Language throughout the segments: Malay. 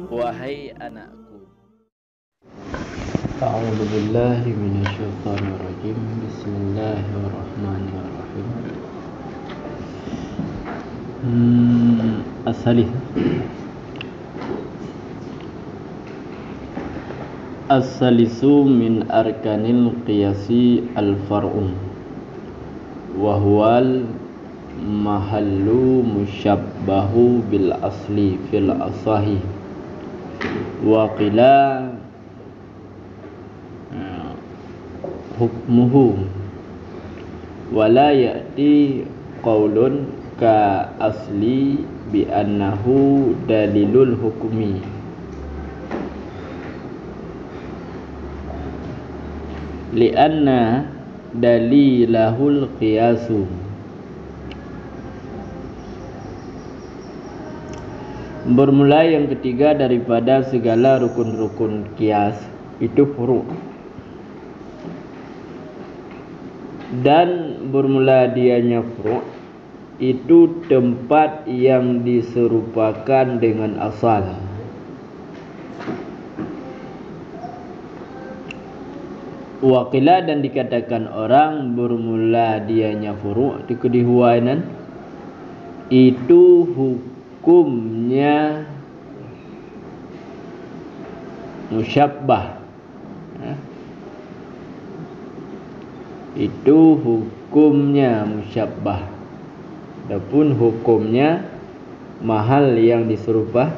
Wahai anakku. A'udzu billahi minasyaitonir rajim. Bismillahirrahmanirrahim. As-salis As-salisu min arkanil qiyasi al-far'u wa huwal mahallu musyabbahu bil asli fil asahi wa qila hukmuhu wa la ya'ti qaulun ka asli bi annahu dalilul hukmi li anna dalilahul qiyasu. Bermula yang ketiga daripada segala rukun-rukun qiyas itu furu', dan bermula dianya furu' itu tempat yang diserupakan dengan asal. Waqila, dan dikatakan orang bermula dianya furu' di kedihuainan itu hukumnya musyabbah. Itu hukumnya musyabbah. Adapun hukumnya mahal yang diserupakan.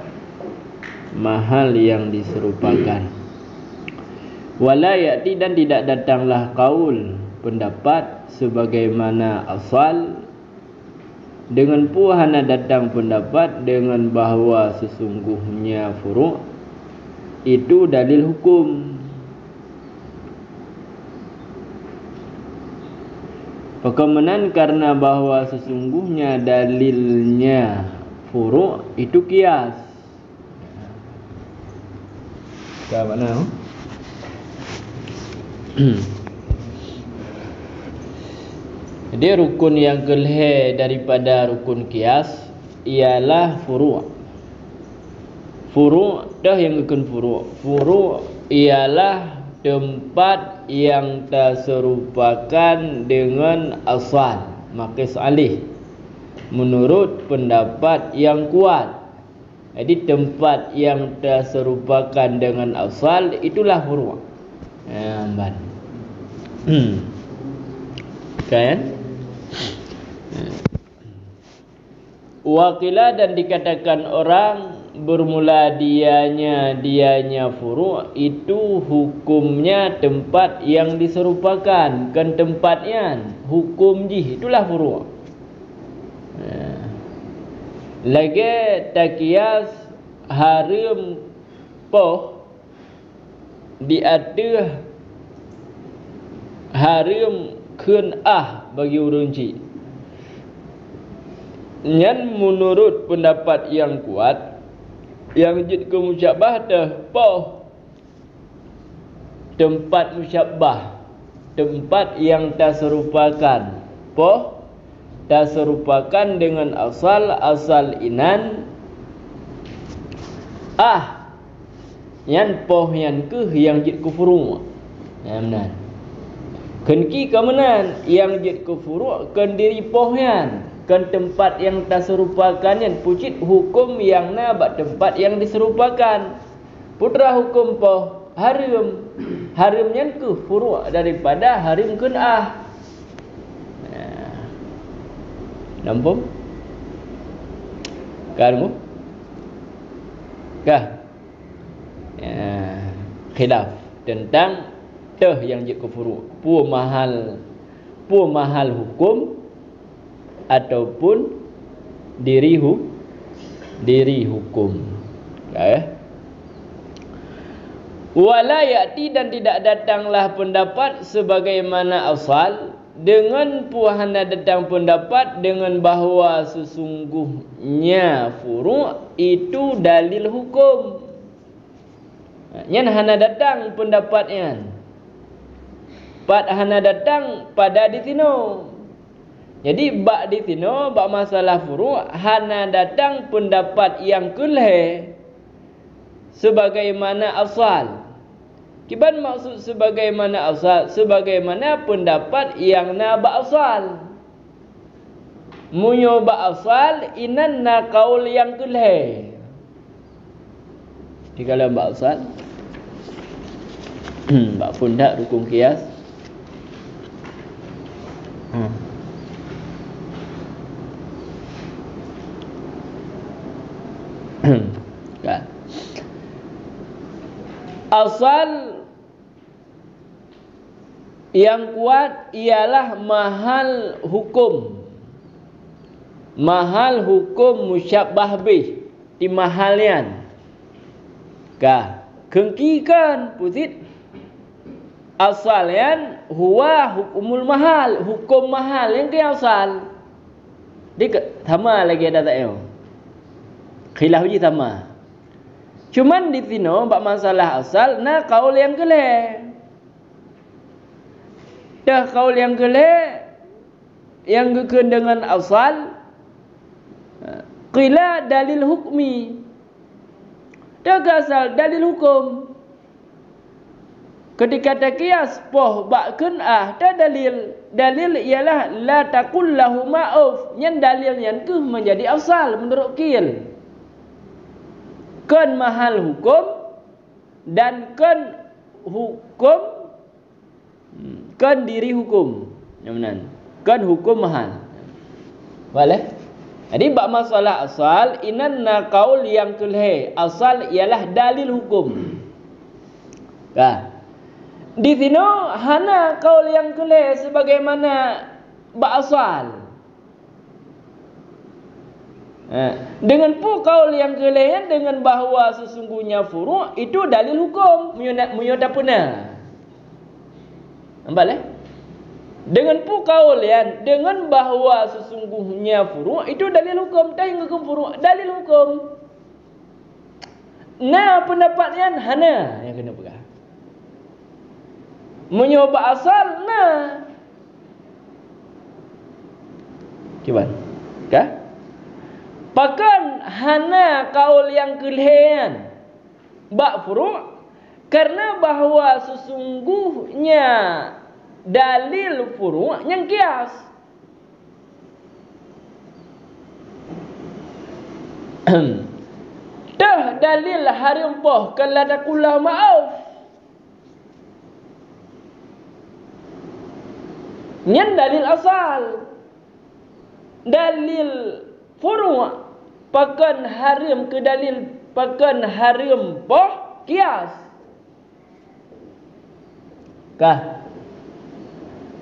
Wala ya'ti, dan tidak datanglah qaul pendapat sebagaimana asal, dengan puhana datang pendapat dengan bahawa sesungguhnya furu' itu dalil hukum. Perkemenan karena bahawa sesungguhnya dalilnya furu' itu qiyas. Ke mana? Jadi rukun yang kelih daripada rukun qiyas ialah furu'. Furu' dah yang rukun furu'. Furu' ialah tempat yang terserupakan dengan asal, maqis alih, menurut pendapat yang kuat. Jadi tempat yang terserupakan dengan asal itulah furu'. Kan? Waqila, dan dikatakan orang bermula dianya furu' itu hukumnya tempat yang diserupakan, kan tempatnya hukum jih, itulah furu'. Lagi takias harim poh di atas harim kun bagi urunci. Yang menurut pendapat yang kuat, yang jid ke musyabbah dah poh tempat musyabbah, tempat yang terserupakan, poh terserupakan dengan asal inan yang poh yang ke yang jid ke furu'. Benar. Kenki kemenan yang jid ke furu' kan diri pohyan, kan tempat yang terserupakan yang pucit hukum yang na bak tempat yang diserupakan. Putra hukum poh harim, harimnya ke furu' daripada harim kun nampak? Kamu? Kah? Khilaf tentang yang jid kufuru, pu mahal hukum ataupun diri hukum. Wala ya'ti, dan tidak datanglah pendapat sebagaimana asal, dengan puhana datang pendapat dengan bahawa sesungguhnya furu' itu dalil hukum. Yang hana datang pendapatnya, hana datang pada di sini. Jadi bak di sini bak masalah furu' hana datang pendapat yang kulhe sebagaimana asal. Kiban maksud sebagaimana asal? Sebagaimana pendapat yang na bak asal. Munyo bak asal inan na kaul yang kulhe. Di kalam bak asal bak pundak rukun kias. Kan. Asal yang kuat ialah mahal hukum. Mahal hukum musyabbah bih di mahalian. Ka kengkikan pusit asalian huwa hukumul mahal, hukum mahal yang ke asal. Dik sama lagi ada tak yo. Khilaf je sama. Cuman di sini bab masalah asal na kaul yang geleh. Dah kaul yang geleh yang gekun dengan asal qila dalil hukmi. Dah asal dalil hukum. Ketika tak kias poh bakun dah dalil. Dalil ialah la taqul lahu ma'uf. Yang dalil yang ke menjadi asal menurut kil. Kan mahal hukum dan kan hukum kan diri hukum. Yang benar. Kan hukum mahal. Boleh? Jadi bab masalah asal inanna qaul yang kulhe. Asal ialah dalil hukum. Di sini hana kaul yang kulhe sebagaimana bab asal. Dengan pu kaul yang kulhe dengan bahawa sesungguhnya furu' itu dalil hukum muyoda punah. Nampak leh? Dengan pu kaul yang dengan bahawa sesungguhnya furu' itu dalil hukum, dah hingga hukum furu' dalil hukum. Nah pendapatnya hana yang kena pegang. Menyoba asal nah. Kiban? Kah? Pakan hana kaul yang kelhean bak furu' karena bahawa sesungguhnya dalil furu' yang kias. Dah dalil harim poh kala takullah ma'af. Nyan dalil asal. Dalil furu' pakan harim ke dalil pakan harim poh kias. Kah?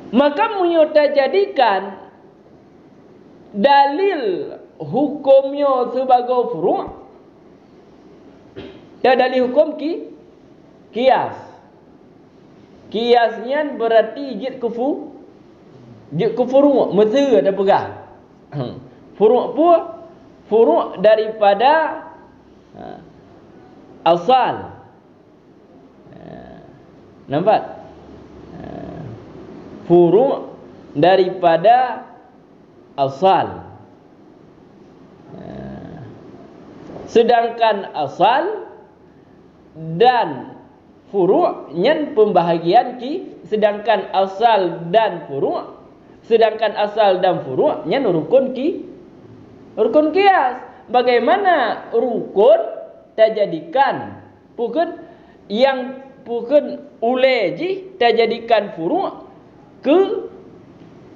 Maka munyota jadikan dalil hukumnya sebagai furu'. Dan dalil hukum kias. Kiasnya berarti jid kufu. Jid kufuru mesti ada pegang. Furu' apa? Furu' daripada asal. Nampak? Furu' daripada asal. Sedangkan asal dan furu' nyen pembahagian sedangkan asal dan furu' sedangkan asal dan furu' nyen rukun rukun kias. Bagaimana rukun tajadikan pukun yang pukun uleji tajadikan furu' ke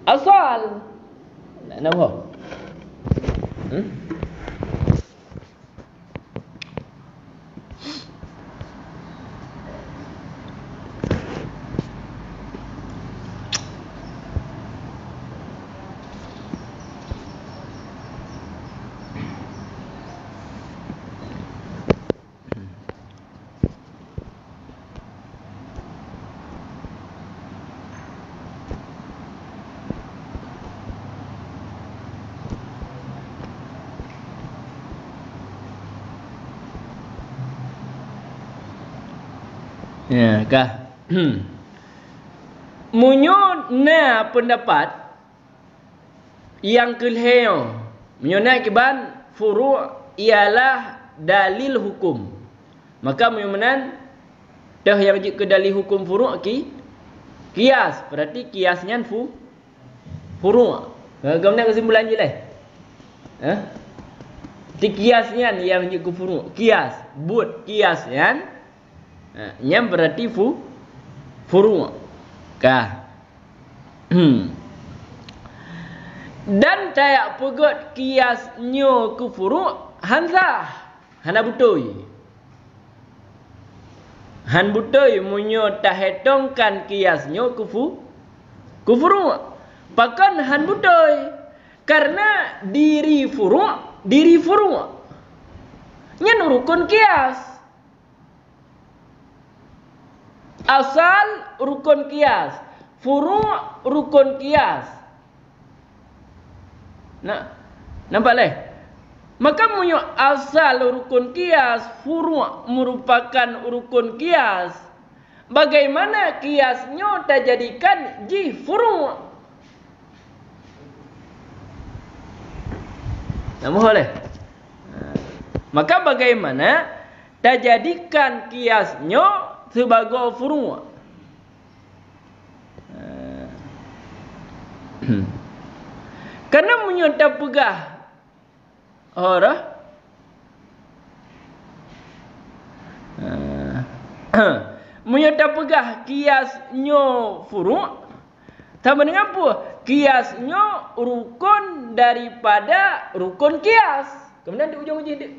asal. Nampak? Ya kah? Munyo na pendapat yang keliheo menyonai kiban furu' ialah dalil hukum. Maka menyumanan dah yang jik ke dalil hukum furu' kias. Berarti kiasnya furu'. Kemudian kesimpulan je lah. Kiasnya yang jik ke furu'. Kias. But kias kan. Yang berarti furu'. Kah. Dan tayak pegot kiasnya ke furu' hansah. Hana butoi. Han butoi munyo tahetongkan kiasnya ke furu'. Pakan han butoi. Karena diri furu' nyan rukun kias. Asal rukun kias, furu' rukun kias. Nah, nampak leh? Maka munyo asal rukun kias, furu' merupakan rukun kias. Bagaimana kiasnya tak jadikan ji furu'? Nampak leh? Maka bagaimana tak jadikan kiasnya sebagai furu'? Karena menyontak pegah orang menyontak pegah kiasnya furu'. Sama dengan apa? Kiasnya rukun daripada rukun kias. Kemudian di ujung-ujung dia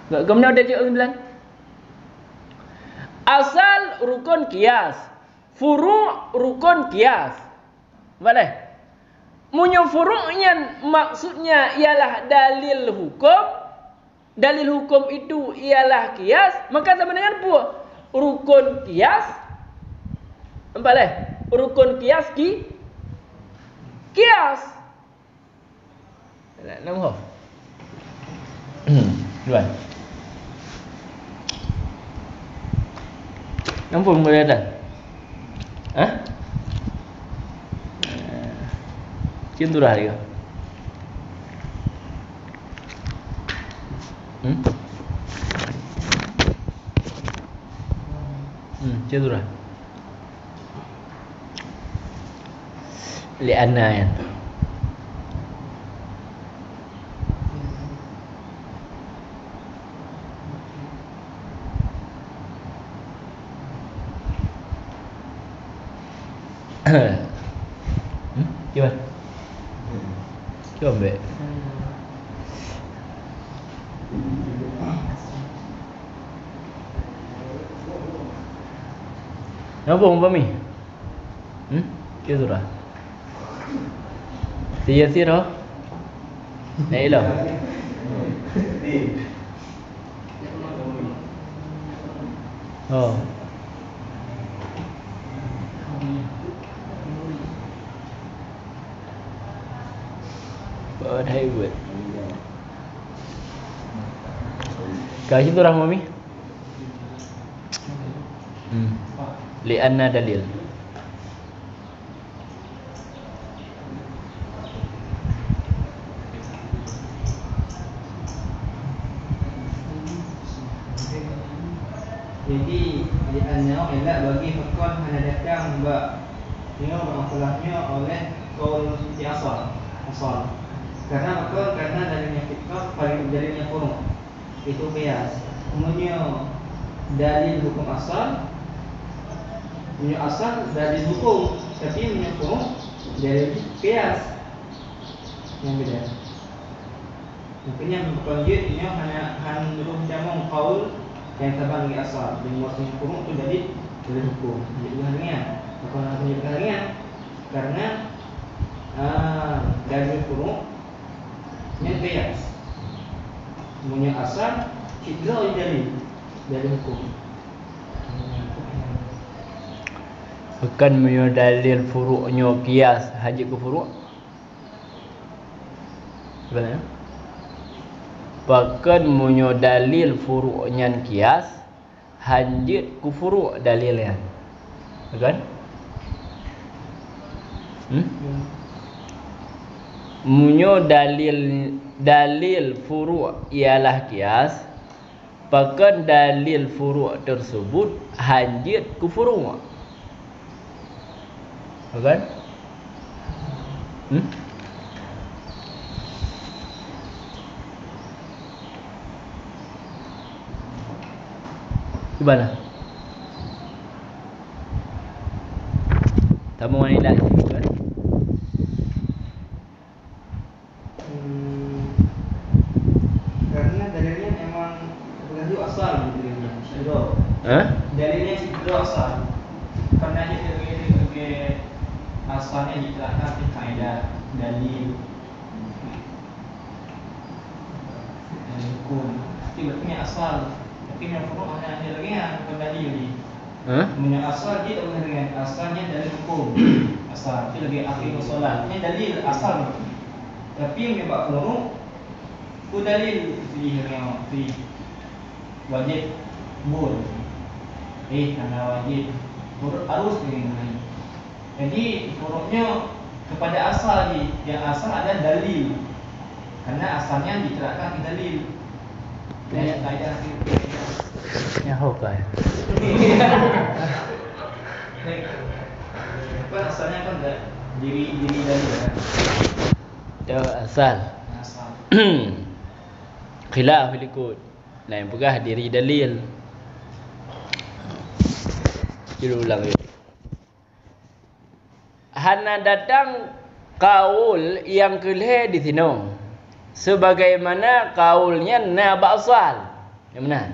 kemudian ada cik bilang asal rukun kias, furu' rukun kias. Boleh? Munyo furu'nya maksudnya ialah dalil hukum. Dalil hukum itu ialah kias. Maka sama dengan apa? Rukun kias. Boleh? Rukun kias kias. Nampak? Dua. Nampak boleh ada? Cintu dah dia. Cintu dah. Lianna ya. Cuba. Cuba ambil. Nampak umpami? Cuba surah. Tiga sirah. Nailah. Oh. Buat hai buat. Kau itu dah mami? Lianna dalil. Jadi lianna elak bagi fakon hanya datang nya masalahnya oleh kaul suci asal. Karena apa? Karena dalilnya fiqh paling dalilnya furu'. Itu kias. Punya dalil hukum asal, punya asal dalil hukum, tapi punya furu' dalil kias yang beda. Makanya berkonjitnya hanya menurut jamu kaul yang tabang di asal. Dan maksudnya furu' itu dalil hukum. Jadi harian. Bukan menjadi harian. Karena dalil furu' yang kias, punya asal tidak dari hukum. Bukan punya dalil furu'nya kias haji ke furu'. Benar? Bukan punya dalil furu'nya kias hanjit ke furu' dalilnya. Bukan? Munyo dalil furu' ialah kias, pakan dalil furu' tersebut hanjit ku furu'. Kan? Gimana? Tamu wanita kan? Karena dalilnya memang berganti asal dalilnya. Dalilnya itu asal. Karena dia sebagai asalnya diterapkan di kaidah dalil hukum. Tiba-tiba asal. Tapi yang furu' hanya lagi yang dalil ni. Punya asal dia tak boleh dengan asalnya dalil hukum. Asal itu lagi akhir solat. Ini dalil asal. Tapi yang buat furu' itu dalil yang wajib bol. Karena wajib harus dengan. Jadi furu'nya kepada asal ni. Yang asal ada dalil. Karena asalnya diterapkan di dalil. Dan kaidah Ya hokai. Kan asalnya kan diri dalil kan. Itu asal. Khilaf ikut. Lain pegah diri dalil. Jadi ulang lagi. Hana datang kaul yang kelih di sini. Sebagaimana kaulnya naba asal. Yang benar.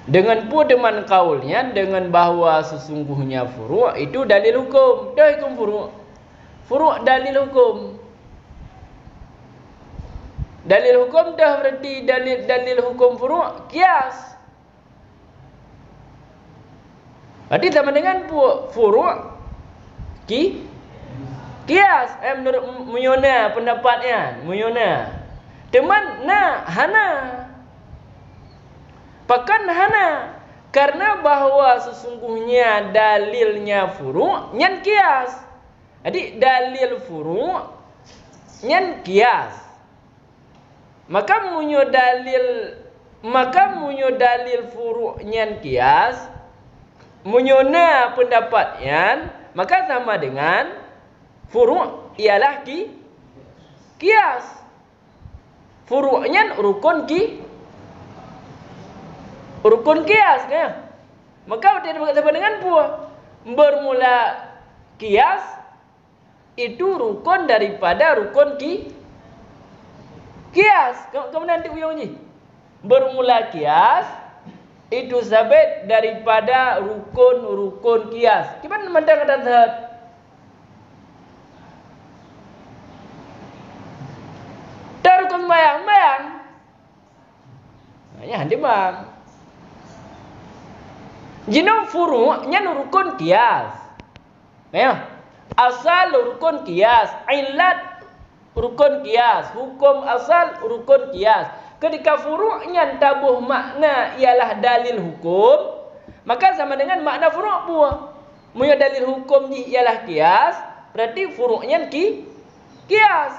Dengan pedoman kaulnya dengan bahawa sesungguhnya furu' itu dalil hukum. Dah hukum furu'. Furu' dalil hukum. Dalil hukum dah berarti dalil hukum furu' kias. Berarti sama dengan furu' kias. Menurut Muyona pendapatnya. Muyona. Teman hana. Pakan hana. Karena bahawa sesungguhnya dalilnya furu' nyan kias. Jadi dalil furu' nyan kias. Maka munyo dalil furu' nyan kias. Munyona pendapat yan. Maka sama dengan furu' ialah kias. Furu' nyan rukun kias kan? Maka dia berkata dengan puah. Bermula kias itu rukun daripada rukun kias. Kemudian nanti uyung ni. Bermula kias itu sabit daripada rukun kias. Gimana mandang kata zat? Dah rukun bayang. Ya handi bang. Jino furu' nya rukun kias. Ya. Asal rukun kias, illat rukun kias, hukum asal rukun kias. Ketika furu' nya tabuh makna ialah dalil hukum, maka sama dengan makna furu' pun. Munya dalil hukum ni ialah kias, berarti furu' nya kias.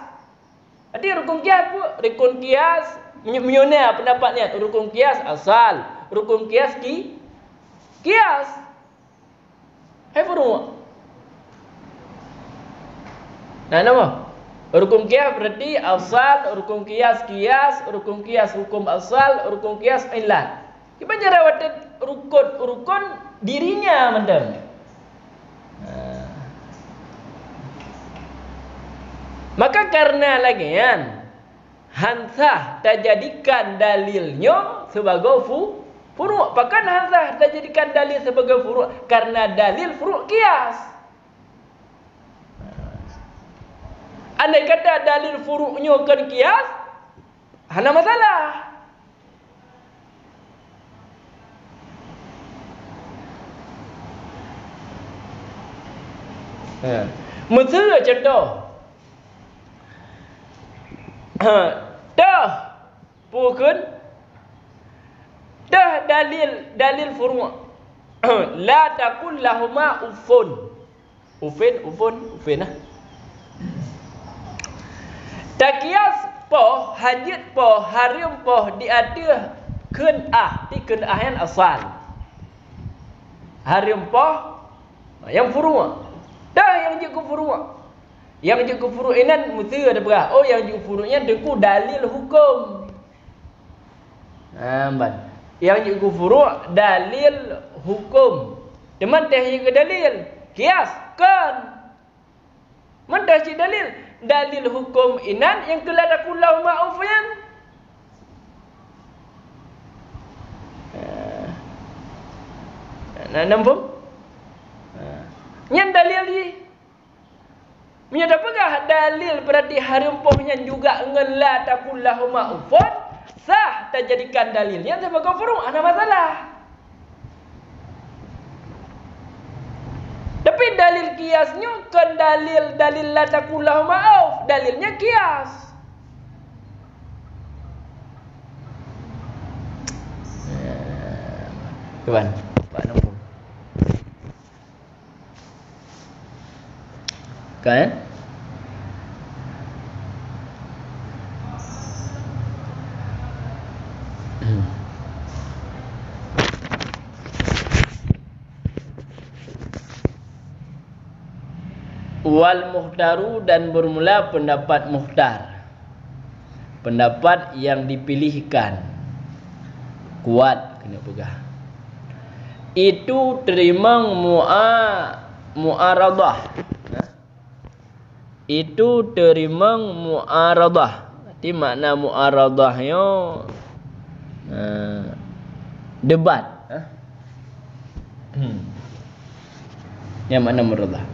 Jadi rukun kias pun, rukun kias menyona pendapatnya rukun kias asal, rukun kias kias. Hai furu'. Nah, nama rukun kias berarti asal, rukun kias, rukun kias hukum asal, rukun kias illat. Gimana cara wadah rukun dirinya mendem. Maka karena lagi kan hansah terjadikan dalilnya sebagai furu'. Bahkan hansah terjadikan dalil sebagai furu' karena dalil furu' kias. Andai kata dalil furu'nya kan kias, hana masalah. Mesra contoh. Dah bukan dalil furu' la taqul lahuma uffun. Ufin lah. Takias po, hajit po, harim po diada kenah, di kenah yang asal. Harim po yang furu'. Dah yang je furu'. Yang je furu' inan mesti ada berah. Oh yang je furu'nya deku dalil hukum. Amban. Yang je furu' dalil hukum. Teman teh je dalil. Kias kan. Mentah si dalil hukum inan yang kelada kulau ma'uf yan. Nampak? Yang dalil ni. Menyata pegah dalil berarti harimpohnya juga ngelah takullahu ma'ufun. Sah tak jadikan dalilnya sebagai furu'. Ada masalah. Tapi dalil kiasnya kan dalil la takullahu ma'uf. Dalilnya kias. Tuan, Pak Nombor. Kan? Wal muhtaru dan bermula pendapat muhtar. Pendapat yang dipilihkan. Kuat kena pegang. Itu terima mu'aradah. Itu terima mu'aradah. Berarti makna mu'aradahnya debat. Yang makna mu'aradah.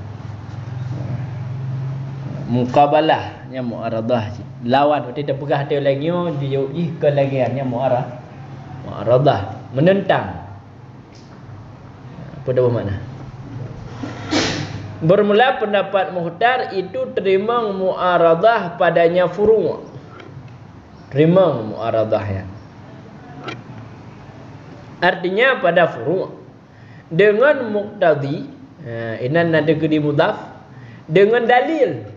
Muqabalah nya mu'aradah. Lawan berarti dia pegah dia lagi dia ke lagi nya mu'aradah. Menentang. Apa dah bermakna? Bermula pendapat muhtar itu terima mu'aradah padanya furu'. Terima mu'aradah ya. Artinya pada furu' dengan muqtadi, inan ada ke di mudhaf, dengan dalil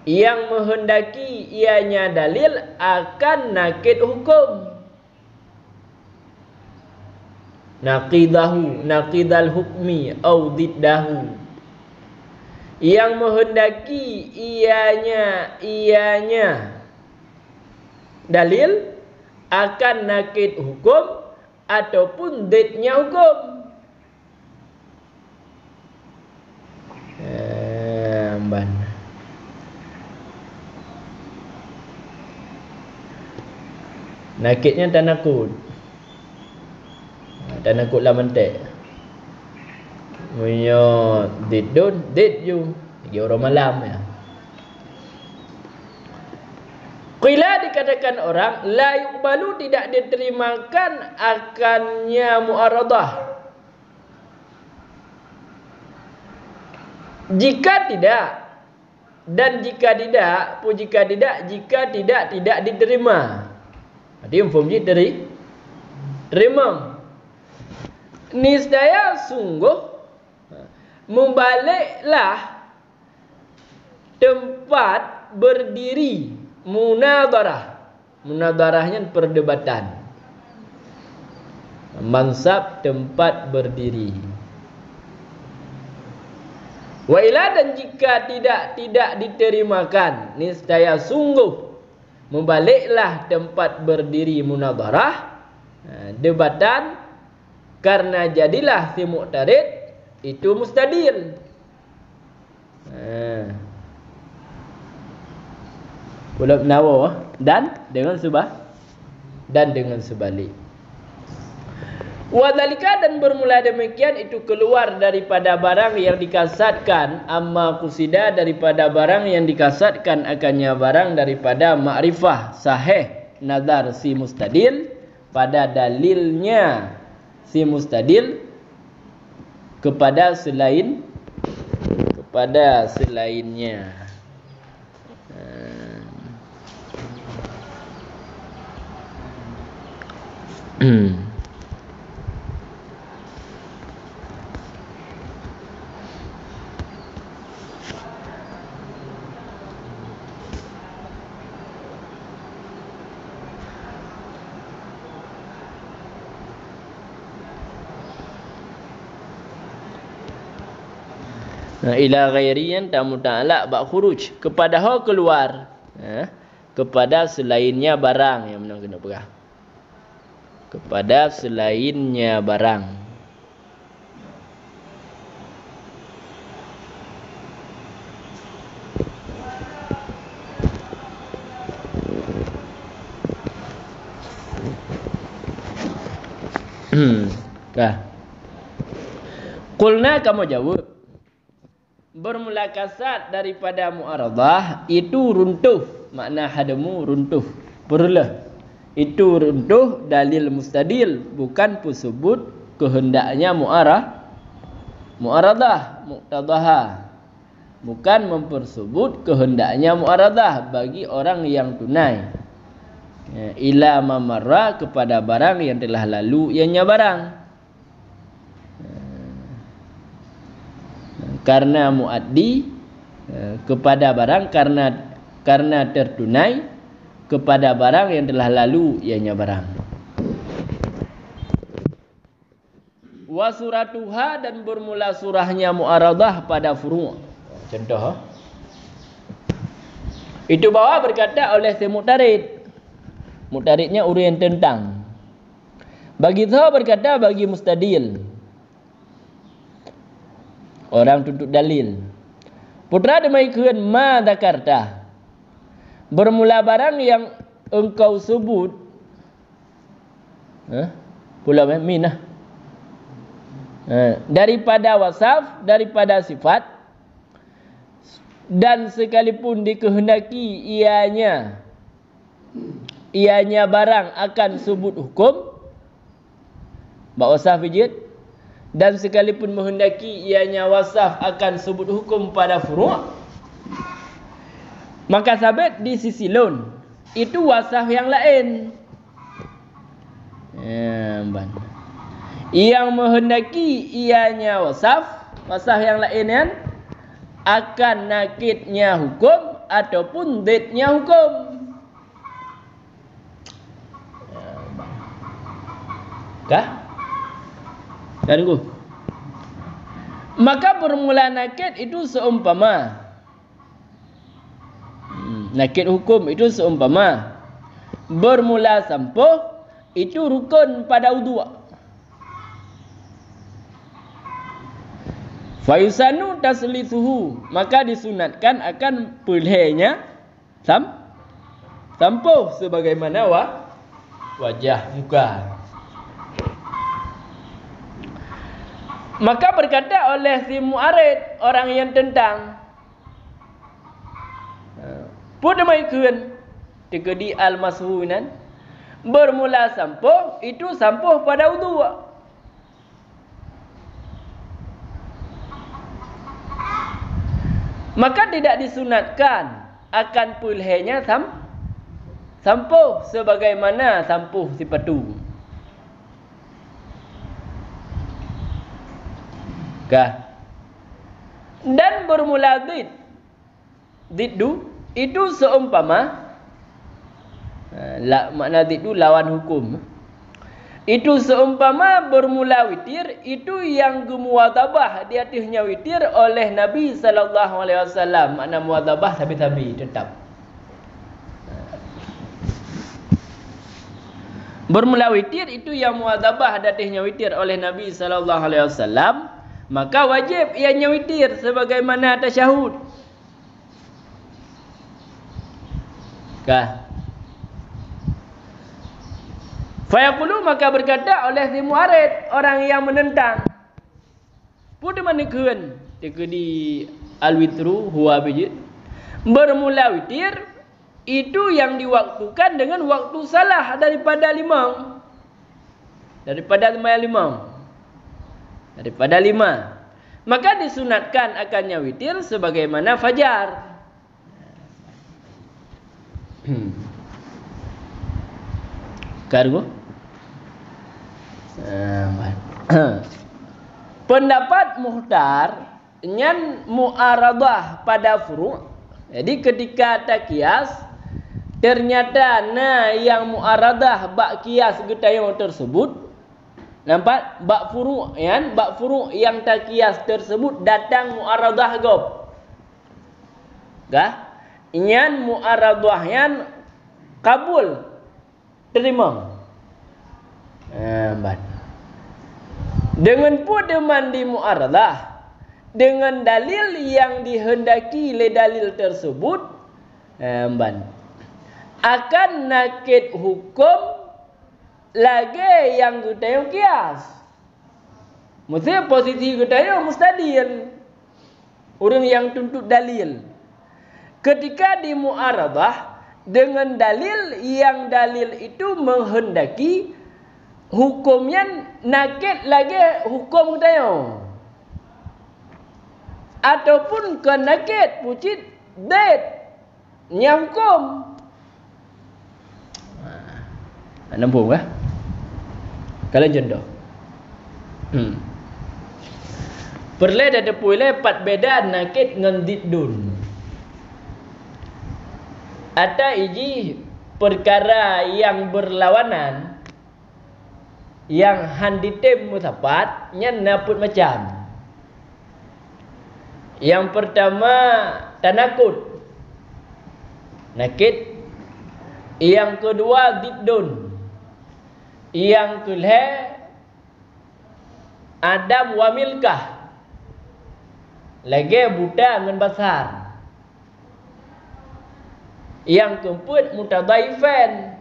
yang menghendaki ianya dalil akan nakid hukum. Naqidal hukmi au diddahu. Yang menghendaki ianya dalil akan nakid hukum ataupun didnya hukum. Nakidnya tanakut. Tanakut lah mentek. Punya did you. Lagi orang malam ya. Qila dikatakan orang la yuqbalu tidak diterimakan akannya mu'aradah. Jika tidak dan jika tidak, pun jika tidak diterima. Jadi mufhum terima. Niscaya sungguh membaliklah tempat berdiri munadarah. Munadarahnya perdebatan. Mansab tempat berdiri. Wa ila dan jika tidak diterimakan, niscaya sungguh membaliklah tempat berdiri munadarah, debatan, karena jadilah si mu'tarid itu mustadil. Ulama Nawawi dan dengan sebalik. Wadhalika dan bermula demikian itu keluar daripada barang yang dikasatkan amma kusida daripada barang yang dikasatkan akannya barang daripada ma'rifah sahih nazar si mustadil pada dalilnya si mustadil kepada selainnya. Ila ghairiyan tamu ta'ala ba khuruj, kepada ho keluar, kepada selainnya barang yang menang kena perah, kepada selainnya barang. Qulna, kamu jawab, bermula kasat daripada mu'aradah itu runtuh, makna hadamu runtuh, perlah itu runtuh dalil mustadil, bukan tersebut kehendaknya mu'aradah muqtadaha, bukan mempersebut kehendaknya mu'aradah bagi orang yang tunai. Ila mamarra, kepada barang yang telah lalu ianya barang. Karena muaddi kepada barang, karena tertunai kepada barang yang telah lalu ianya barang. Wa suratuha, dan bermula surahnya mu'aradah pada furu'. Contoh itu bawah berkata oleh si mu'tarid. Mu'taridnya uraian tentang. Bagi Tha berkata bagi mustadil, orang tuntut dalil. Putra demikian ma dzakarta, bermula barang yang engkau sebut, pula minah, daripada wasaf, daripada sifat, dan sekalipun dikehendaki ianya barang akan sebut hukum, bak wasaf wujud, dan sekalipun menghendaki ianya wasaf akan sebut hukum pada furu', maka sabit di sisi lain itu wasaf yang lain. Yang menghendaki ianya wasaf yang lain yang akan nakidnya hukum ataupun ditnya hukum. Kah? Tunggu. Maka bermula nakid itu seumpama, nakid hukum itu seumpama bermula sampuh itu rukun pada wudu'. Fayusanu taslisuhu, maka disunatkan akan pelihnya sampuh sebagaimana wajah muka. Maka berkata oleh si mu'arid, orang yang tentang, pun demikian tegedi al-mashunan, bermula sampuh itu sampuh pada wudu'. Maka tidak disunatkan akan pulihnya sampuh sebagaimana sampuh si patu. Dan bermula diddu itu seumpama, makna diddu lawan hukum. Itu seumpama bermula witir itu yang gemuwadabah di atasnya witir oleh Nabi sallallahu alaihi wasallam. Makna muwadabah tabi-tabi tetap. Bermula witir itu yang muwadabah di atasnya witir oleh Nabi sallallahu alaihi wasallam, maka wajib ianya witir sebagaimana tasyahud. Fayaqulu, maka berkata oleh si mu'arid, orang yang menentang, pude manikeun tegedi al-witru huwa bijid, bermula witir itu yang diwaktukan dengan waktu salah daripada lima, maka disunatkan akannya witir sebagaimana fajar. Kargo pendapat muhtar nyan mu'aradah pada furu'. Jadi ketika tak kias, ternyata yang mu'aradah bak kias getayong tersebut, Nampak? Bab furu' kan? Bab furu' yang tak kias tersebut datang mu'aradah gob. Kah? Yan mu'aradah yan kabul. Terima. Nampak? Dengan pudeman di mu'aradah, dengan dalil yang dihendaki oleh dalil tersebut, akan nakit hukum lagi yang kita yang kias. Maksudnya posisi kita yang mustadil, orang yang tuntut dalil. Ketika di mu'aradah dengan dalil yang dalil itu menghendaki hukumnya nakit lagi hukum kita yang, ataupun ke nakit pucit date nya hukum. Nampak kah? Kalau jodoh. Perle ada pula empat beda nakit dengan diddun. Ada iji perkara yang berlawanan, yang handitem mutapat nya naput macam. Yang pertama tanakut, nakit. Yang kedua diddun. Yang kedua adam wa milkah. Lagi buta dengan basar. Yang keempat mutadaifan,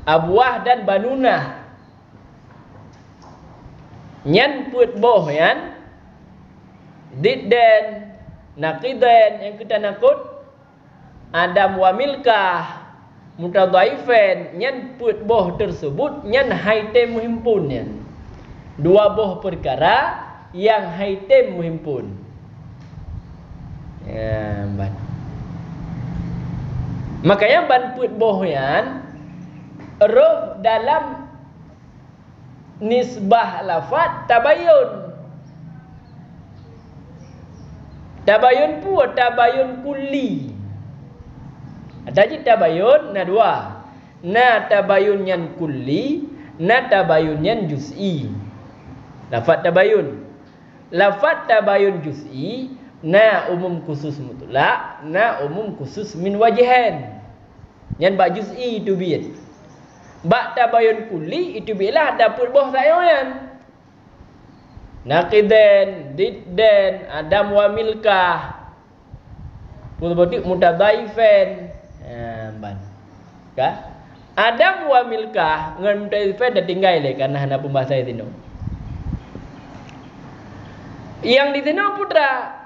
abuah dan banunah. Nyan put boh yan didden naqidan yang kita nakut adam wa milkah mutadaifan. Nyan put boh tersebut nyan haitem muhimpun yan. Dua boh perkara yang haitem muhimpun. Ya, ban. Makanya ban put boh yan roh dalam nisbah lafaz tabayun. Tabayun pun tabayun kulli. Ada je tabayun na dua. Na tabayun yang kulli, na tabayun yang juz'i. Lafaz tabayun. Lafaz tabayun juz'i, na umum khusus mutlak, na umum khusus min wajihan. Yang bak juz'i itu biar. Bak tabayun kulli itu biarlah dapat boh sayoyan. Naqidan, diddan, adam wa milkah. Betul-betul mutadaifan. Ban. Kah? Adam wa milkah dengan mutadaifan dah tinggal le karena hana pembahasan itu. Yang di sini putra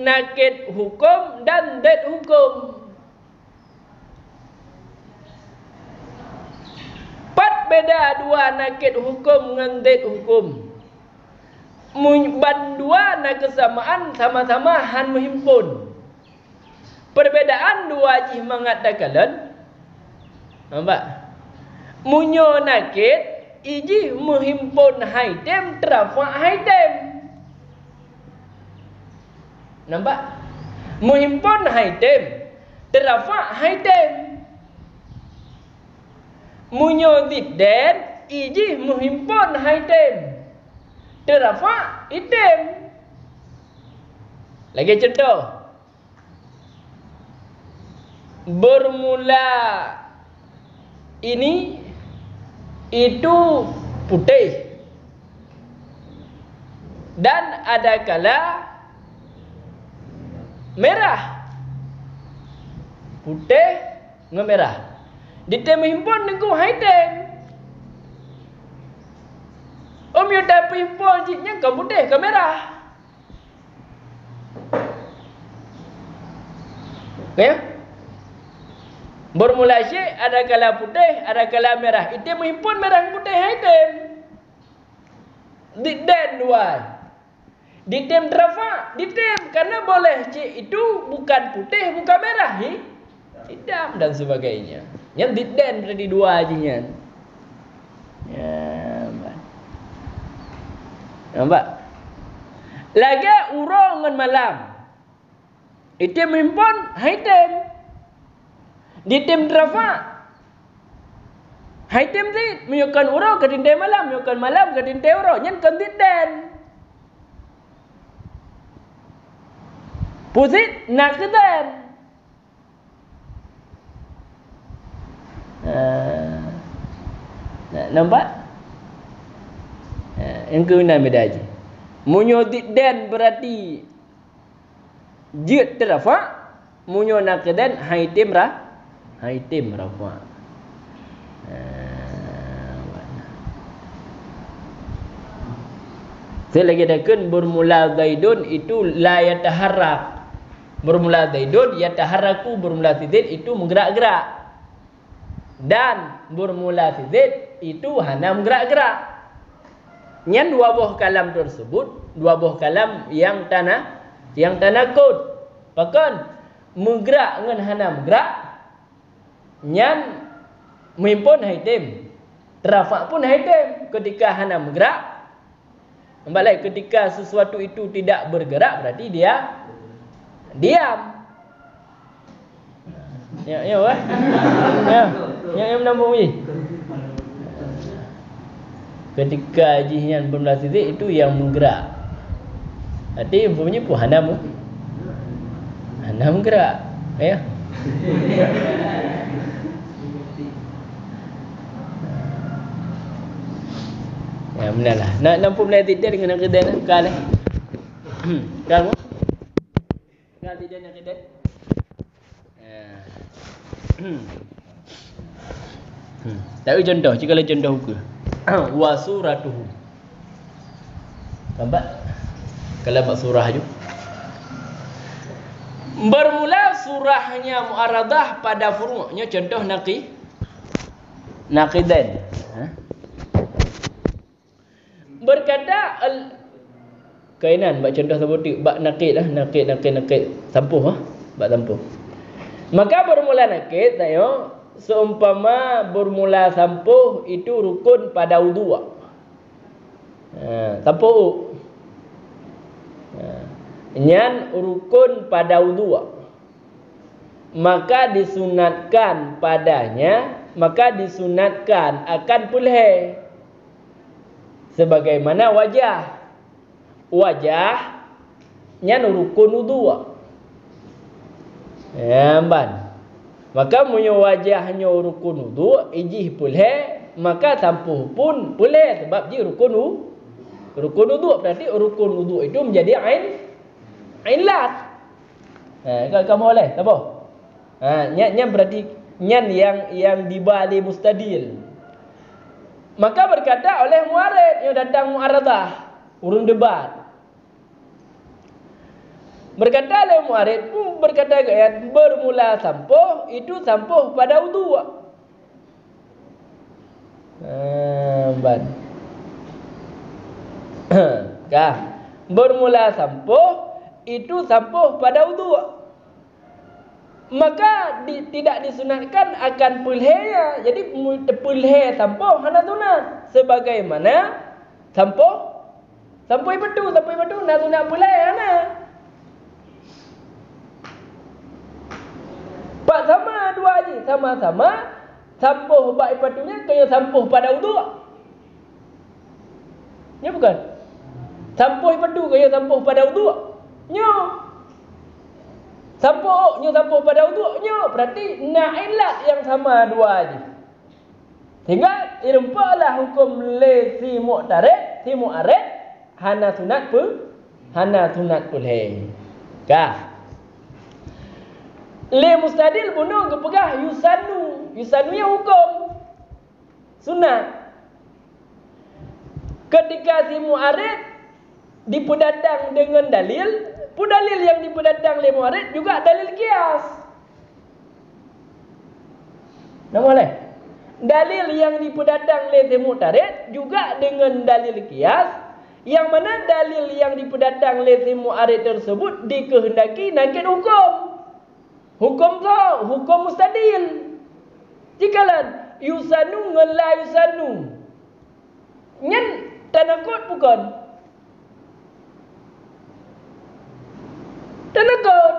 nakid hukum dan dad hukum. Empat beda dua nakid hukum dengan dad hukum. Ban dua na kesamaan sama-sama han menghimpun. Perbedaan dua jih mengatakan, nampak? Munyo nakid iji menghimpun haitem terafa haitem. Nampak? Menghimpun haitem terafa haitem. Munyo didden iji menghimpun haitem terafa item. Lagi contoh. Bermula ini itu putih dan ada kala merah. Putih dengan merah. Ditem himpun dengan haitem. Om yo dah himpun jiknya ke putih ke merah. Okay? Bermula syek ada kala putih, ada kala merah. Itu menghimpun merah putih haitem. Didden dua. Ditem terafa, ditem karena boleh cik itu bukan putih, bukan merah, hitam dan sebagainya. Yang didden berarti dua ajinya. Ya, nampak? Lagi urang dengan malam. Itu menghimpun haitem. Ditem terafa Hai tem zit menyukan uro ke tintai malam, menyukan malam ke tintai uro, nyen kan zit den. Pusit nak ke den. Nampak? Yang kemudian beda aja. Munyo zit den berarti jid terafa, munyo nak ke den hai tem rafa. Saya lagi adakan bermula Zaidun itu la yataharrak. Bermula Zaidun yataharraku, bermula Zaid itu menggerak-gerak. Dan bermula Zaid itu hanya menggerak-gerak. Nyan dua buah kalam tersebut, dua buah kalam yang tanakut. Bahkan menggerak dengan hanya menggerak, nyan mimpun haitim. Terafak pun haitim ketika hanya menggerak. Kembali ketika sesuatu itu tidak bergerak berarti dia diam. Ya wah. Ya menambung ni. Ketika jihan bermula sidik itu yang menggerak. Berarti umpamanya pun hanam menggerak. Ya. Ya benarlah. Nak nampu mulai tidak dengan akidah nak kali. Kamu? Kali tidak nak akidah. Tapi contoh, jika contoh ke. Wa suratuhu. Nampak? Kalau mak surah je. Bermula surahnya muaradah pada furu'nya, contoh naqidan. Berkata kainan bak contoh seperti bak nakid sampuh bak sampuh. Maka bermula nakid tayo seumpama bermula sampuh itu rukun pada wudu. Sampuh. Nyan rukun pada wudu. Maka disunatkan akan pulhe. Sebagaimana wajahnya rukun wudu. Ban. Maka munyo wajahnya rukun wudu, ijih pulhe, maka sampuh pun pulhe sebab dia rukun wudu. Berarti rukun wudu itu menjadi ain lat. Kamu boleh, apa? Nyan berarti nyan yang dibali mustadil. Maka berkata oleh muarid yang datang muaradah, urun debat. Berkata oleh muarid pun berkata ayat bermula sampuh itu sampuh pada wudu. Ban. Bermula sampuh itu sampuh pada wudu. Maka tidak disunatkan akan pulhenya. Jadi pulhe sampuh hana sunat. Sebagaimana sampuh betul nak sunat pulhe hana. Pak sama dua je, sama-sama sampuh bak ipatunya kaya sampuh pada wudu. Ya bukan? Sampuh ipatu kaya sampuh pada wudu. Nyo. Sampuh pada wudu'nya berarti na'ilat yang sama dua je. Sehingga irumpalah hukum le si mu'tarid, si mu'arid hana sunat pulhe. Le mustadil bunuh kepegah yusanu yang hukum sunat. Ketika si mu'arid dipedatang dengan dalil, dalil yang dipedatang oleh muarid juga dalil kias. Nampak? Dalil yang dipedatang oleh mu'tarid juga dengan dalil kias, yang mana dalil yang dipedatang oleh muarid tersebut dikehendaki nakid hukum. Hukum mustadil. Jikalau yusanu ngela yusanu, nyen tanakut bukan? Tanakut.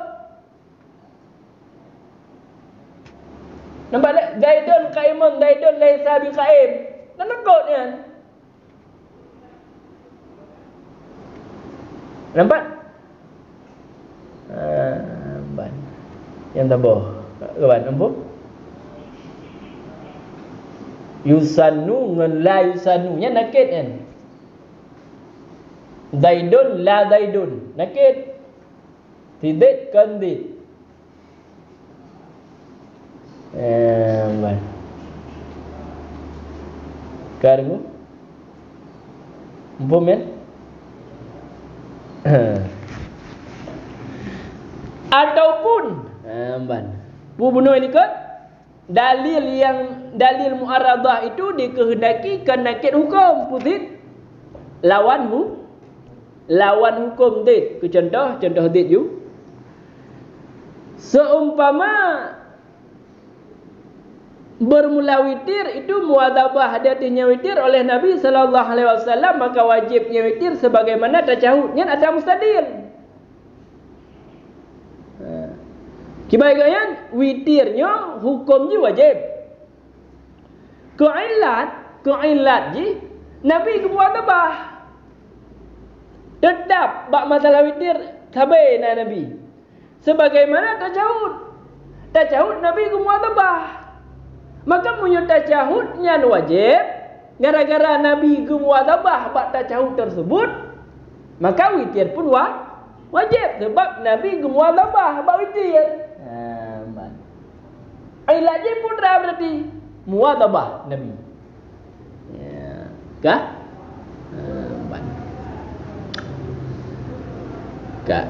Nampak tak? Zaidun qaimun, Zaidun laisa bi qaim. Nak nakut ni kan? Nampak? Ban. Yang tabah. Kawan nampak? Yusannu ngan la yusannu nya nakit kan. Zaidun la Zaidun nakit. Tidak kan dit. Ban. Karmu. Nampak men? Ataupun ban. Bu bunuh ini kan dalil mu'aradah itu dikehendaki kan nakit hukum putit lawan hukum dit. Ke contoh dit you. Seumpama bermula witir itu muadzabah hadatnya witir oleh Nabi sallallahu alaihi wasallam, maka wajibnya witir sebagaimana tasyahudnya ada mustadil. Kibaikan witirnya hukumnya wajib. Ke'ilat ji Nabi ke muadzabah. Tetap bak masalah witir sabai Nabi. Sebagaimana tasyahud Nabi ke muadzabah. Maka punya tasyahudnya wajib. Gara-gara Nabi ke muadzabah bak tasyahud tersebut, maka witir pun wajib sebab Nabi ke muadzabah bak witir. Ilatnya putra berarti muadzabah Nabi. Ya, kah? Kah?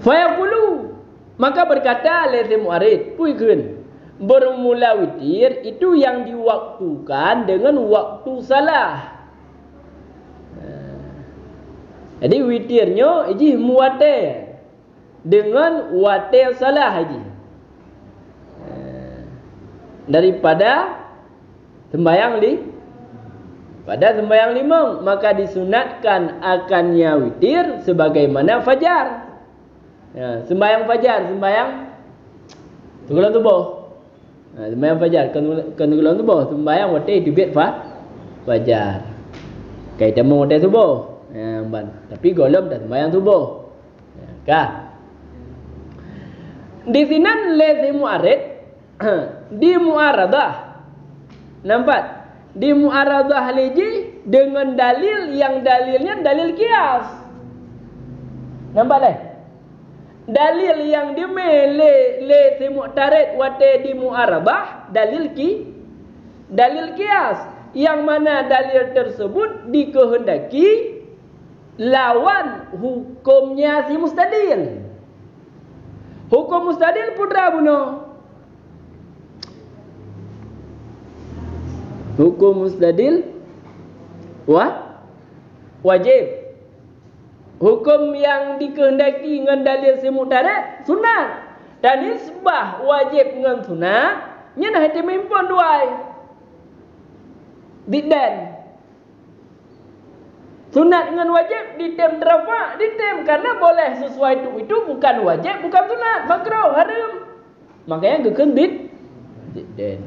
Fayaqulu, maka berkata oleh mu'arid, puikun. Bermula witir itu yang diwaktukan dengan waktu salah. Jadi witirnya ini muwatir dengan watir salah haji. Daripada sembahyang sembahyang lima, maka disunatkan akannya witir sebagaimana fajar. Ya, sembahyang fajar, sembahyang tenggelam tubuh. Sembahyang fajar tenggelam tubuh, sembahyang waktu dibit fajar. Kaitan waktu subuh. Ya, tapi golem dan sembahyang subuh. Ya, kah? Di sini lezi mu'arid di mu'aradah. Nampak? Di mu'aradah lagi dengan dalil yang dalilnya dalil kias. Nampak tak? Dalil yang dimele le mu'tarid wate di mu'aradah dalil kias, yang mana dalil tersebut dikehendaki lawan hukumnya si mustadil. Hukum mustadil putra bunuh. Hukum mustadil wajib. Hukum yang dikehendaki dengan dalil si mu'tarid sunat. Dan nisbah wajib dengan sunat nya nah hati mimpun duai. Diddan. Sunat dengan wajib ditem terafa, ditem karena boleh sesuai itu bukan wajib, bukan sunat, makruh, haram. Makanya gekeun diddan.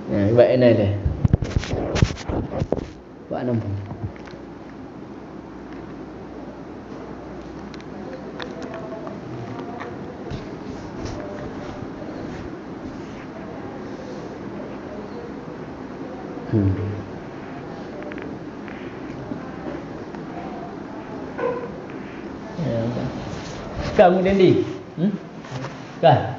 Ya, baik ini dah. Buat nampak. Ya, kamu Dendi? Kan?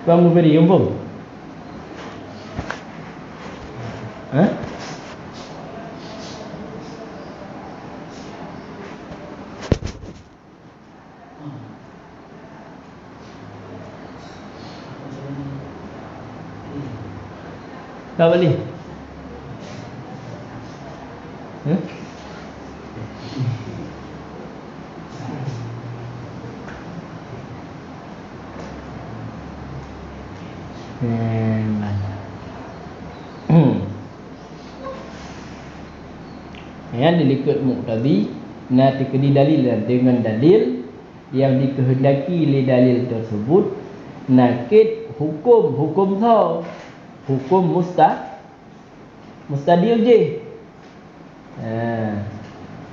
Kamu beri umpum? Hah? Kau beli? Hah? Ya, dilikut muqtadi natikdi dalil dengan dalil yang dikehendaki oleh dalil tersebut nakid hukum tau hukum mustadil je.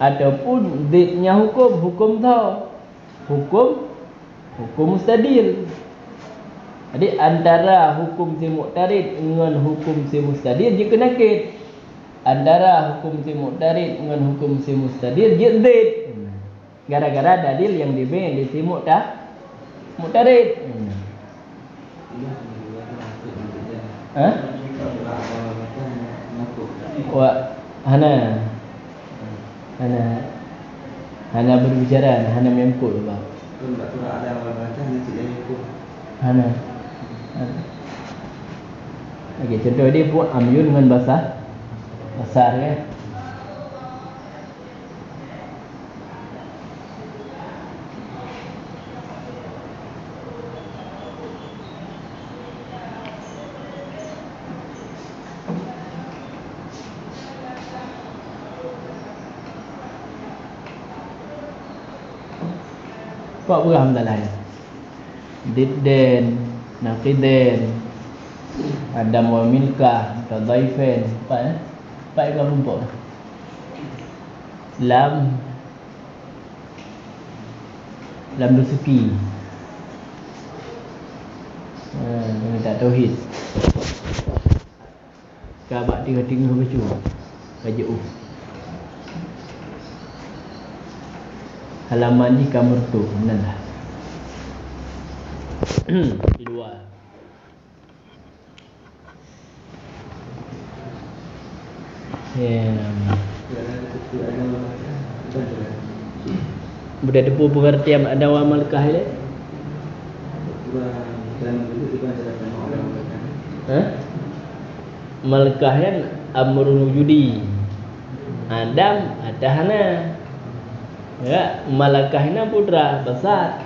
Ataupun zidnya hukum tau hukum mustadil. Jadi antara hukum si muqtarid dengan hukum si mustadil dia kena nakid. Antara hukum si muqtarid dengan hukum si mustadil dia zid. Gara-gara dalil yang dibin di si muqtarid. Hana berbicara, hana menyangkut apa? Hana. Okey, contoh dia buat amyun dengan bahasa besar kan. Pak berah dalam didden naqiden adam wa milkah tadaifen pak iklan rumput lam dusuki ini tak tauhid kabak tiga-tiga baju halaman di kamar tu benar di luar. Budak depu pengertian ada wa malkah ni. Malkah kan amrun wujudi. Adam adahana. Ya, malakahna putra besar.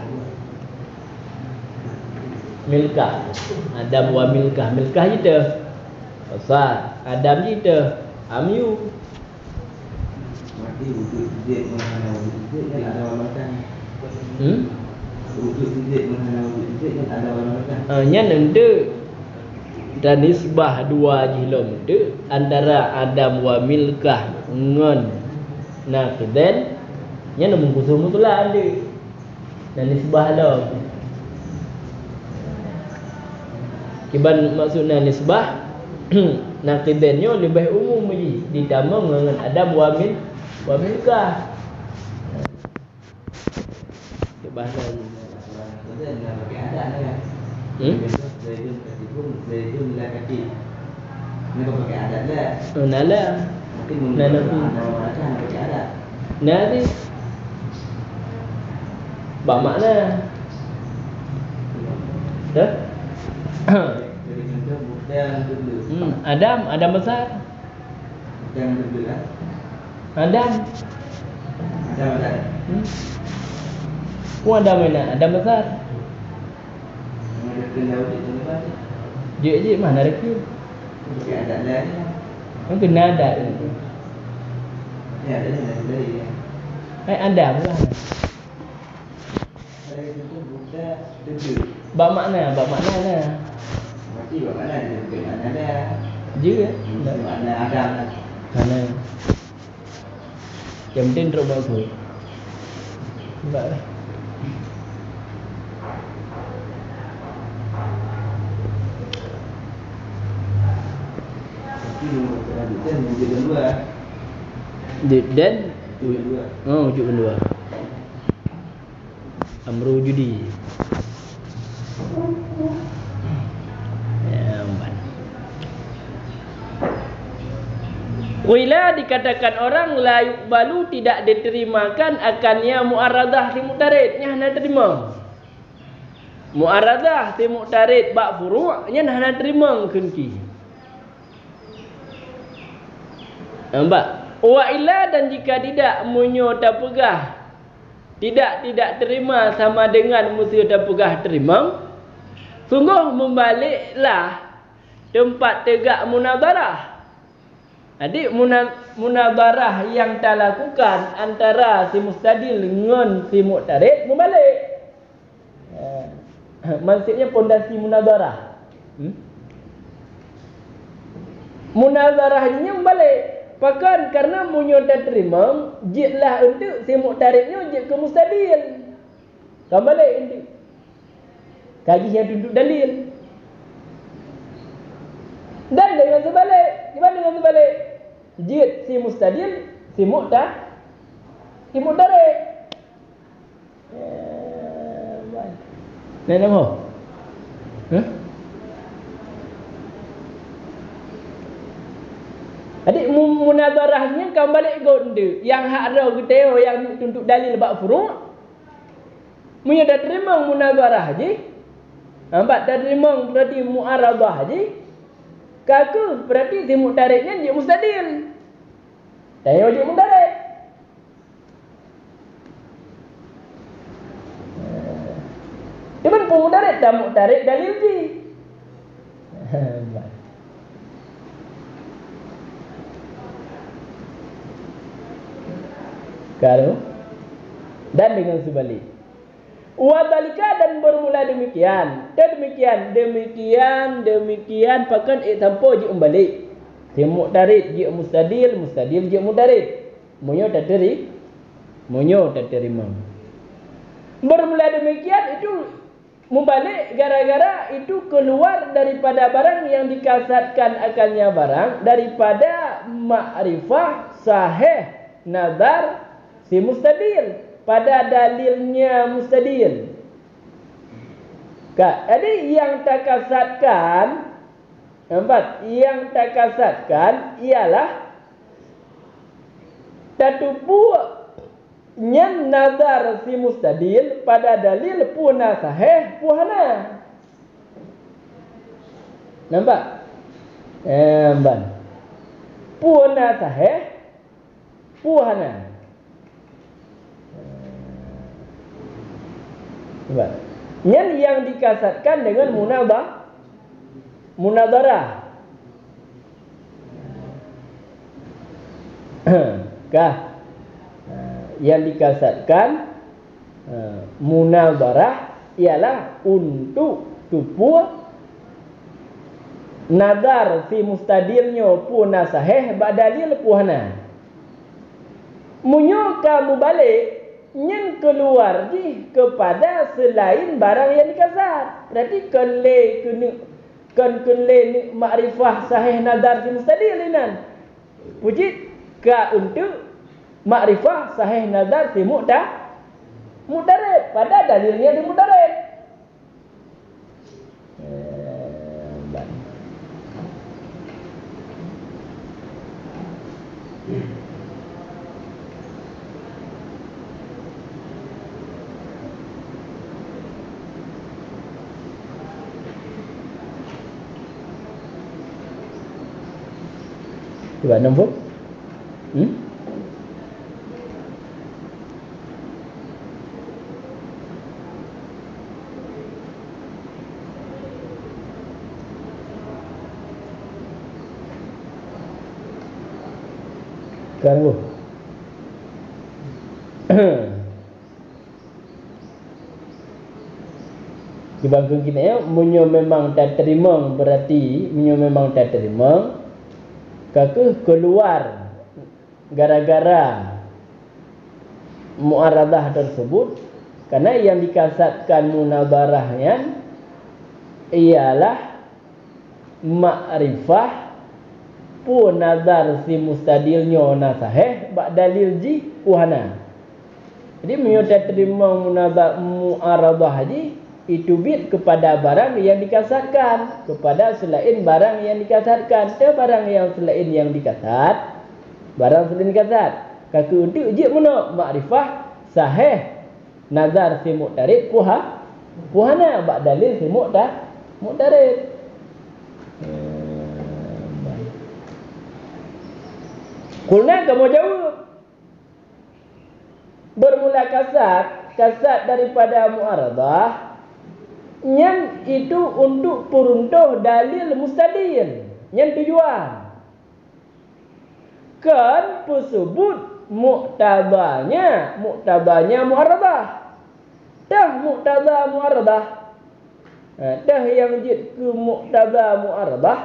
Milkah. Adam wa milkah. Milkah itu besar. Adam itu amyu. Mati wujud zid menghana wujud zid yang ada walakan. Wujud zid menghana wujud zid yang ada walakan. Nya nende dan nisbah dua jilom tu antara Adam wa milkah ngon nakden nya nombor kusum mutulah ada dan nisbah dah kiban maksudnya nisbah naqidannya lebih umum lagi ditambah dengan Adam wa milkah bahasa pakai adat kan. Zaidun la kaki. Ni kau pakai adat lah. Nala. Nala pakai adat. Nanti bak makna dah. Jadi contoh bukan dulu. Adam besar. Jangan dulu lah. Adam. Ada mana? Adam besar. Ada kenal di tempat. Je mana ada ke? Pakai adat lah ni. Kan kena adat ni. Ya ada dari. Adam lah. Ada contoh bukan dulu. Bak makna lah. Mesti bak makna dia bukan makna dah. Je ke? Makna Adam lah. Mana? Yang penting teruk bagus. Nampak lah. Dan wujud kedua. Dan Wujud kedua. wujud kedua. Amru wujudi. Ya, aman. Wila dikatakan orang la yuqbalu tidak diterimakan akannya mu'aradah si muqtarid nya hana terima. Mu'aradah si muqtarid bab furu' nya hana terima kenki. Nampak? Wa illa dan jika tidak munyo tapegah tidak terima sama dengan musuh tapegah terima Sungguh membaliklah tempat tegak munazarah. Jadi munazarah yang tak lakukan antara si mustadil dengan si mu'tarid membalik. Maksudnya pondasi munazarah. Munazarahnya membalik. Bahkan karena munyo tak terima, jitlah untuk si mu'taridnya jit ke mustadil. Kan balik untuk kaji yang duduk dalil. Dan dengan sebalik, gimana dengan sebalik? Jid si mustadil, si mu'tarid. Nak nama? Adik munazarahnya kan balik gonde. Yang hak ada geteo yang untuk dalil bab furu'. Munya dah terima munazarah je. Nampak dah terima berarti mu'aradah je. Kaku berarti si mu'taridnya dia mustadil. Tanya dia mu'tarid. Dia pun mu'tarid tak mu'tarid dalil je. Kalau dan dengan sebalik. Wadalika dan bermula demikian. Dan demikian pakan tanpa je umbalik. Si mu'tarid je mustadil je mu'tarid. Munyo tak terima. Bermula demikian itu membalik gara-gara itu keluar daripada barang yang dikasatkan akannya barang daripada ma'rifah sahih nazar si mustadil pada dalilnya mustadil. Jadi yang tak kasatkan, nampak? Yang tak kasatkan ialah tatupu nyan nazar si mustadil pada dalil puna sahih puhana. Nampak? Nampak? Puna sahih puhana. Yang dikasatkan dengan munazarah. Yang dikasatkan munazarah ialah untuk tupu nazar si mustadilnya puna sahih badalil puhana. Munyo kamu balik yang keluar di kepada selain barang yang dikasat. Berarti kele makrifah sahih nazar si mustadil inan. Puji ka untuk makrifah sahih nazar si mu'tarid pada dalilnya di mu'tarid. Coba nombor. Sekarang di bangku kita ya, munyo memang tak terima berarti munyo memang tak terima. Kaku keluar gara-gara mu'aradah tersebut karena yang dikasatkan munazarahnya ialah ma'rifah pun nazar si mustadilnya nasahih bak dalil ji puhana. Jadi menyudah terima mu'aradah haji itu bid kepada barang yang dikasatkan kepada selain barang yang dikasatkan ke barang yang selain yang dikasat barang selain dikasat kaku untuk uji mana makrifah sahih nazar si mu'tarid puhana bak dalil si mu'tarid. Kulna kamu jawab bermula kasat daripada mu'aradah Yang itu untuk peruntuh dalil mustadil. Yang tujuan. Kan tersebut muktadanya mu'aradah. Dah muktada mu'aradah. Dah yang jid ke muktada mu'aradah.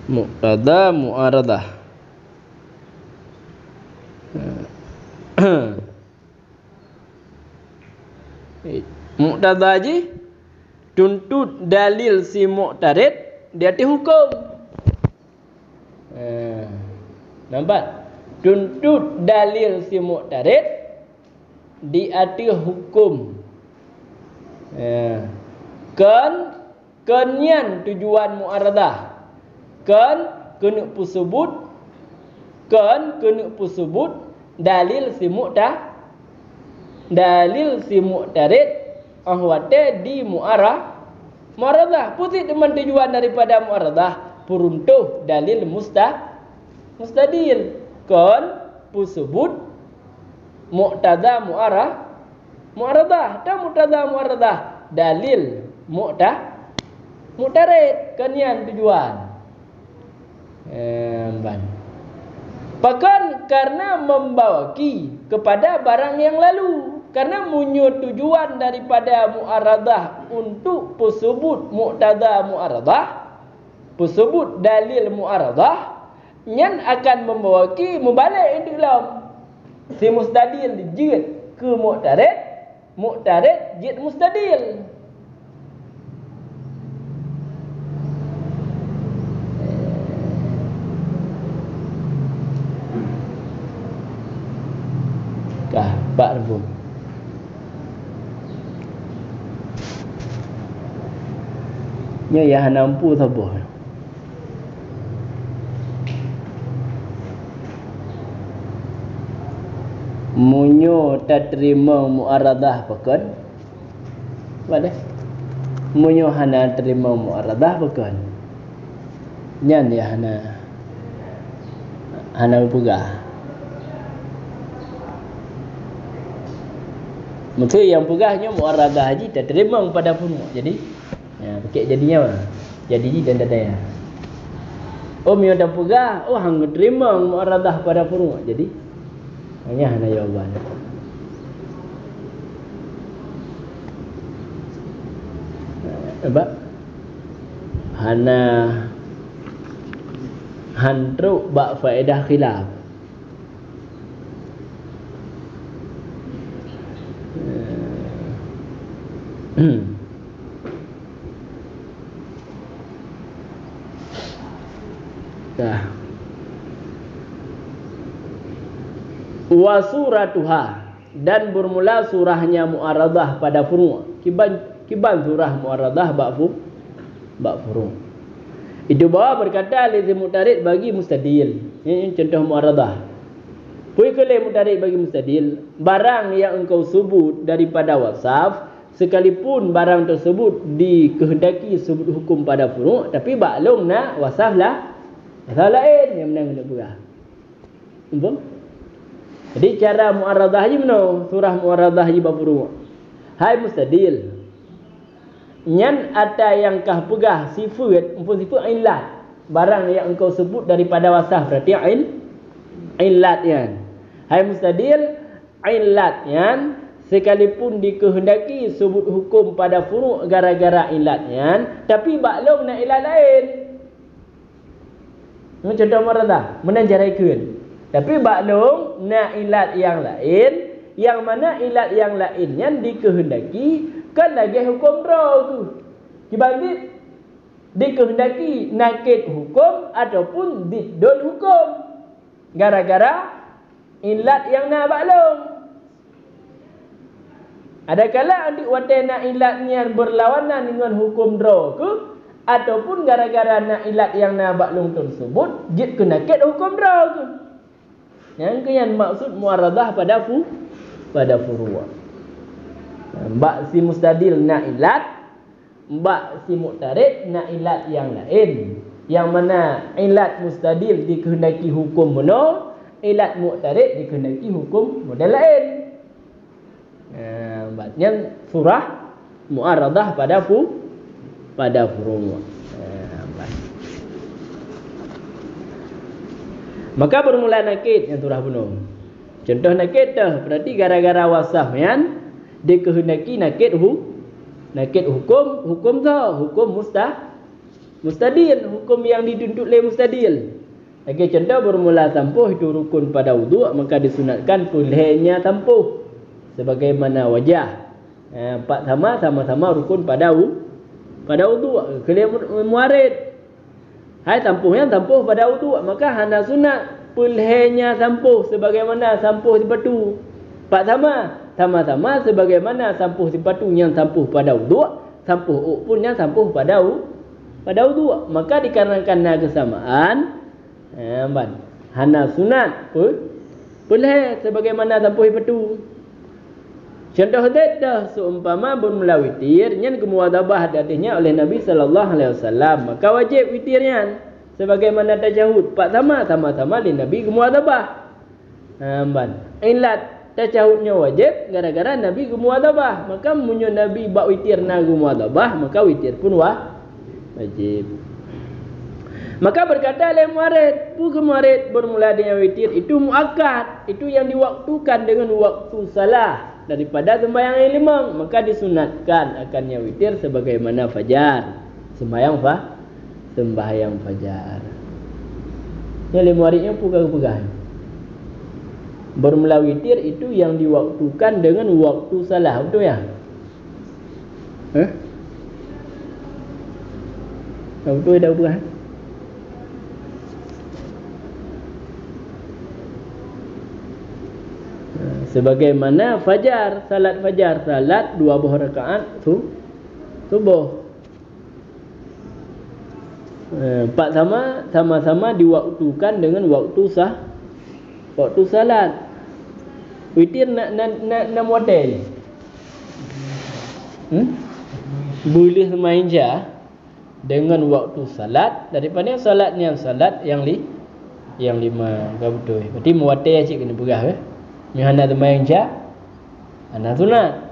Muqtada mu'aradah. Muqtada je tuntut dalil si muqtarid di atas hukum. Nampak? Tuntut dalil si muqtarid di atas hukum. Kenyan tujuan mu'aradah. Kena pusubut dalil si mu'tarid ahwate di mu'aradah. Putih teman tujuan daripada mu'aradah peruntuh dalil mustadil. Pusubut mu'tada mu'aradah. Dan mu'tada mu'aradah dalil mu'tarid. Kenyan tujuan. Bahkan karena membawaki kepada barang yang lalu. Karena munyur tujuan daripada mu'aradah untuk pusubut mu'tada mu'aradah, pusubut dalil mu'aradah, yang akan membawaki membalik itu dalam si mustadil jid ke mu'tarid jid mustadil. Pak Rebu. Nya ya nampu sabuh. Munyo tak terima mu'aradah pakan. Wadah. Munyo hana terima mu'aradah pakan. Nyan ya hana pegah. Maka yang pegahnya mu'aradah haji tak terima pada pun. Jadi pakai jadinya mana? Jadi dan dadanya. Mio dah pegah, hang terima mu'aradah pada pun. Jadi hanya jawaban. Sebab hantruk bak faedah khilaf. Dah. Wa suratuha, dan bermula surahnya mu'aradah pada furu'. Kiban surah mu'aradah bak furu'. Itu bawa berkata lizi mu'tarid bagi mustadil. Ini contoh mu'aradah. Pui kele mu'tarid bagi mustadil, barang yang engkau sebut daripada wasaf, sekalipun barang tersebut dikehendaki sebut hukum pada furu', tapi baklong nak wasaf lah asal lain yang menang kena pegah. Nampak? Jadi cara mu'aradah je mana? Surah mu'aradah je bab furu'. Hai mustadil, nyan ada yang kah pegah sifat, umpun sifat illat, barang yang engkau sebut daripada wasaf berarti illat yan. Hai mustadil, illat yan sekalipun dikehendaki sebut hukum pada furu' gara-gara illat yan, tapi baklong nak illat lain. Ini contoh mu'aradah, menanjaraikan. Tapi baklong nak ilat yang lain, yang mana ilat yang lain yang dikehendaki kan lagi hukum draw. Dibanding dikehendaki nakid hukum ataupun diddun hukum. Gara-gara ilat yang nak baklong. Adakala adik watai nak ilatnya berlawanan dengan hukum draw ke, ataupun gara-gara nak ilat yang nak baklong tersebut jid kena nakid hukum draw ke. Yang keyan maksud mu'aradah pada furu'. Mbak si mustadil nak ilat, mbak si mu'tarid nak ilat yang lain. yang mana ilat mustadil dikehendaki hukum mana, ilat mu'tarid dikehendaki hukum model lain. Maksudnya surah mu'aradah pada furu'. Maka bermula nakid yang surah bunuh. Contoh nakid dah, berarti gara-gara wasaf yang dikehendaki nakid hukum tu, hukum mustadil, hukum yang dituntut oleh mustadil. Okey, contoh bermula tampuh itu rukun pada wudu', maka disunatkan pulihnya tampuh sebagaimana wajah. Empat sama-sama rukun pada wudu'. Kalau muarid hai tampuhnya tampuh pada wudu', maka hana sunat pulihnya tampuh sebagaimana tampuh sepatu. Empat sama-sama sebagaimana tampuh sepatu yang tampuh pada wudu', tampuh pun yang tampuh pada wudu'. Maka dikarenakan kesamaan, hana sunat pulih sebagaimana tampuh sepatu. Contoh dah seumpama bermula witir yang kemuadabah hadisnya oleh Nabi sallallahu alaihi wasallam, maka wajib witirnya sebagaimana tasyahud. Pak sama-sama li Nabi kemuadabah. Ilat tasyahudnya wajib gara-gara Nabi kemuadabah, maka munyo Nabi bak witir na kemuadabah, maka witir pun wajib. Maka berkata oleh muarid, muarid bermula dengan witir itu muakkad, itu yang diwaktukan dengan waktu salah daripada sembahyang yang limang, maka disunatkan akannya witir sebagaimana fajar, sembahyang fajar. Yang muaridnya pegang. Bermula witir itu yang diwaktukan dengan waktu salah, betul ya? Betul dah pegang. Sebagaimana fajar, salat 2 rakaat subuh. Empat sama-sama diwaktukan dengan waktu salat. Witir nak model. Boleh semainja dengan waktu salat daripada salat yang lima. Betul. Berarti muwatir cik kena pegah ke? Mihana sembahyang ana sunat.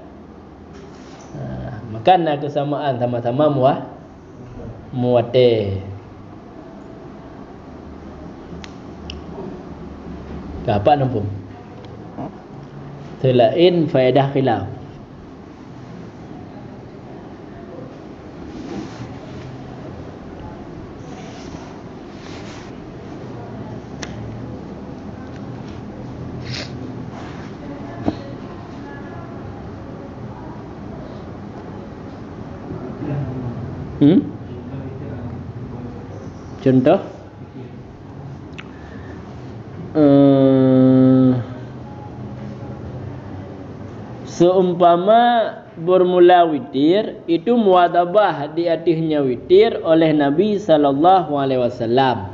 Maka nak kesamaan sama-sama muwatir. Dapat nampak? Selain faedah khilaf. Contoh seumpama bermula witir itu muadabah di atasnya witir oleh Nabi sallallahu alaihi wasallam,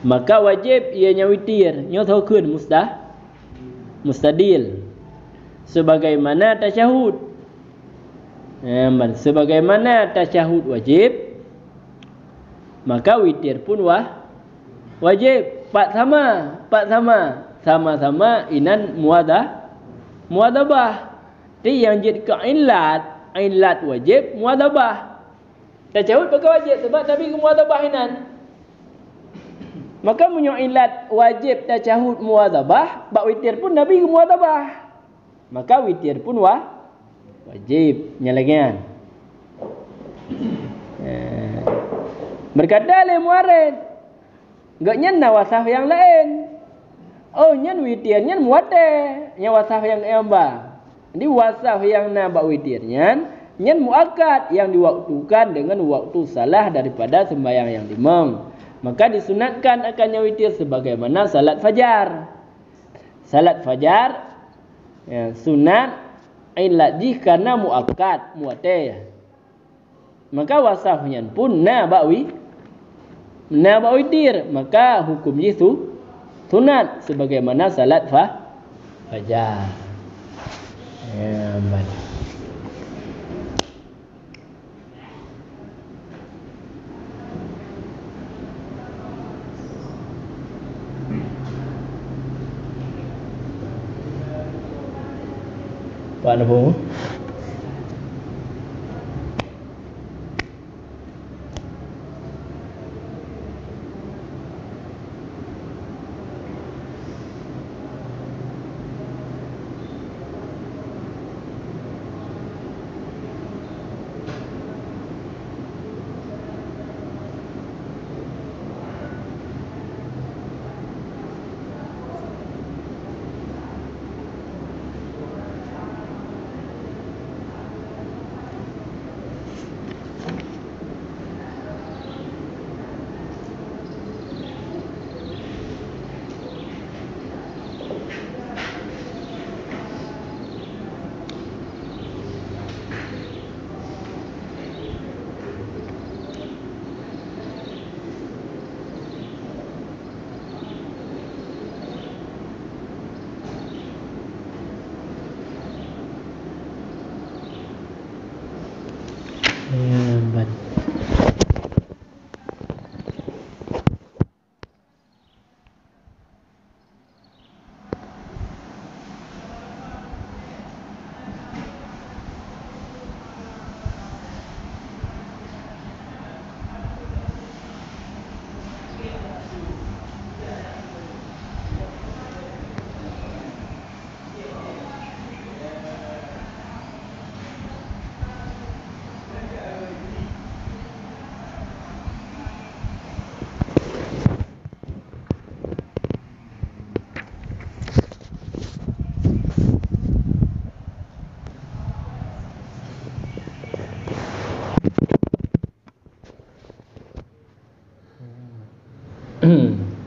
maka wajib ianya witir nyothokun mustadil sebagaimana tasyahud. Sebagaimana tasyahud wajib, maka witir pun wajib. Pak sama inan muadabah. Jadi yang jadi ilat wajib muadabah. Tasyahud pakai wajib sebab Nabi muadabah inan. Maka munyo ilat wajib tasyahud muadabah, bak witir pun Nabi muadabah. Maka witir pun wajib nyalagian. Berkata oleh muarid, enggak nyen wasaf yang lain. Oh nyen witir nyen muwatir, nyen wasaf yang embang. Jadi wasaf yang nabak witirnya nyen muakkad yang diwaktukan dengan waktu salah daripada sembahyang yang limang. Maka disunatkan akannya witir sebagaimana salat fajar. Salat fajar sunat ilat karena muakkad muwatir, maka wasafnya pun nabak witir, maka hukum itu sunat sebagaimana salat fajar. Pak Nabung.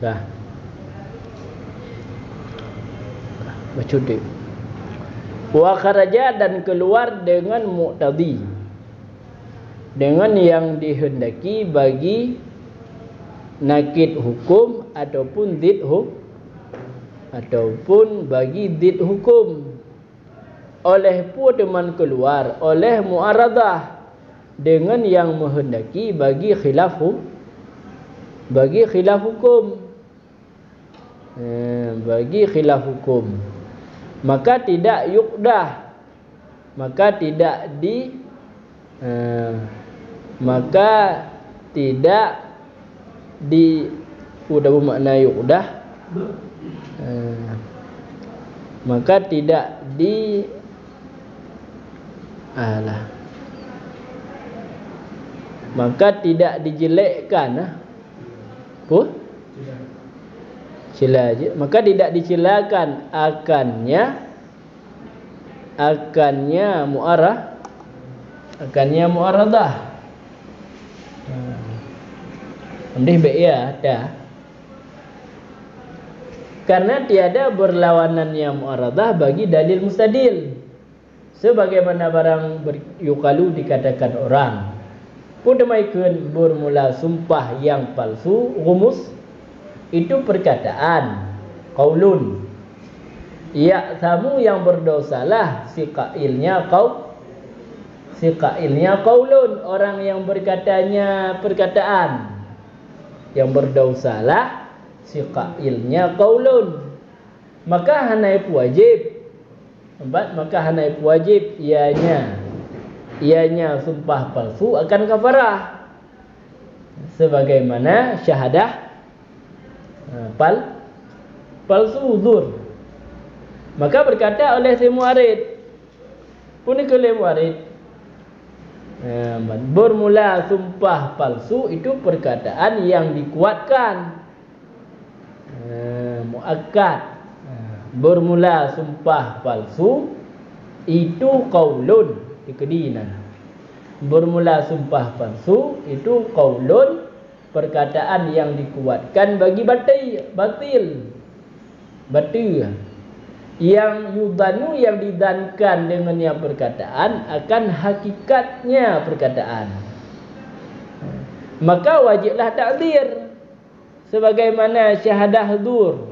Dah. Baca dia. Wa kharaja dan keluar dengan muqtadi. Dengan yang dihendaki bagi nakid hukum ataupun zid hukum ataupun bagi zid hukum. Oleh pudeman keluar oleh muaradah dengan yang menghendaki bagi khilaf hukum. Bagi khilaf hukum, bagi khilaf hukum, maka tidak yuqdah, maka tidak di, maka tidak di, udah bermakna yuqdah, maka tidak di, maka tidak dijelekkan. Cela je. Maka tidak dicelakan akannya muaradah. Andih baik ya ada. Karena tiada berlawanannya muaradah bagi dalil mustadil. Sebagaimana barang yukalu dikatakan orang. Pudemaikeun bermula sumpah yang palsu rumus itu perkataan qaulun. Ya samu yang berdosalah si qailnya qaulun, orang yang berkatanya perkataan. Yang berdosalah si qailnya qaulun. Maka hanaip wajib. Maka hanaip wajib ianya sumpah palsu akan kafarah sebagaimana syahadah palsu uzur. Maka berkata oleh si muarid pun oleh muarid bermula sumpah palsu itu perkataan yang dikuatkan, muakkad. Bermula sumpah palsu itu qaulun dikedinan. Bermula sumpah palsu itu qaulun, perkataan yang dikuatkan bagi batil. Yang yudanu, yang didankan dengan yang perkataan akan hakikatnya perkataan. Maka wajiblah takdir sebagaimana syahadah hudur.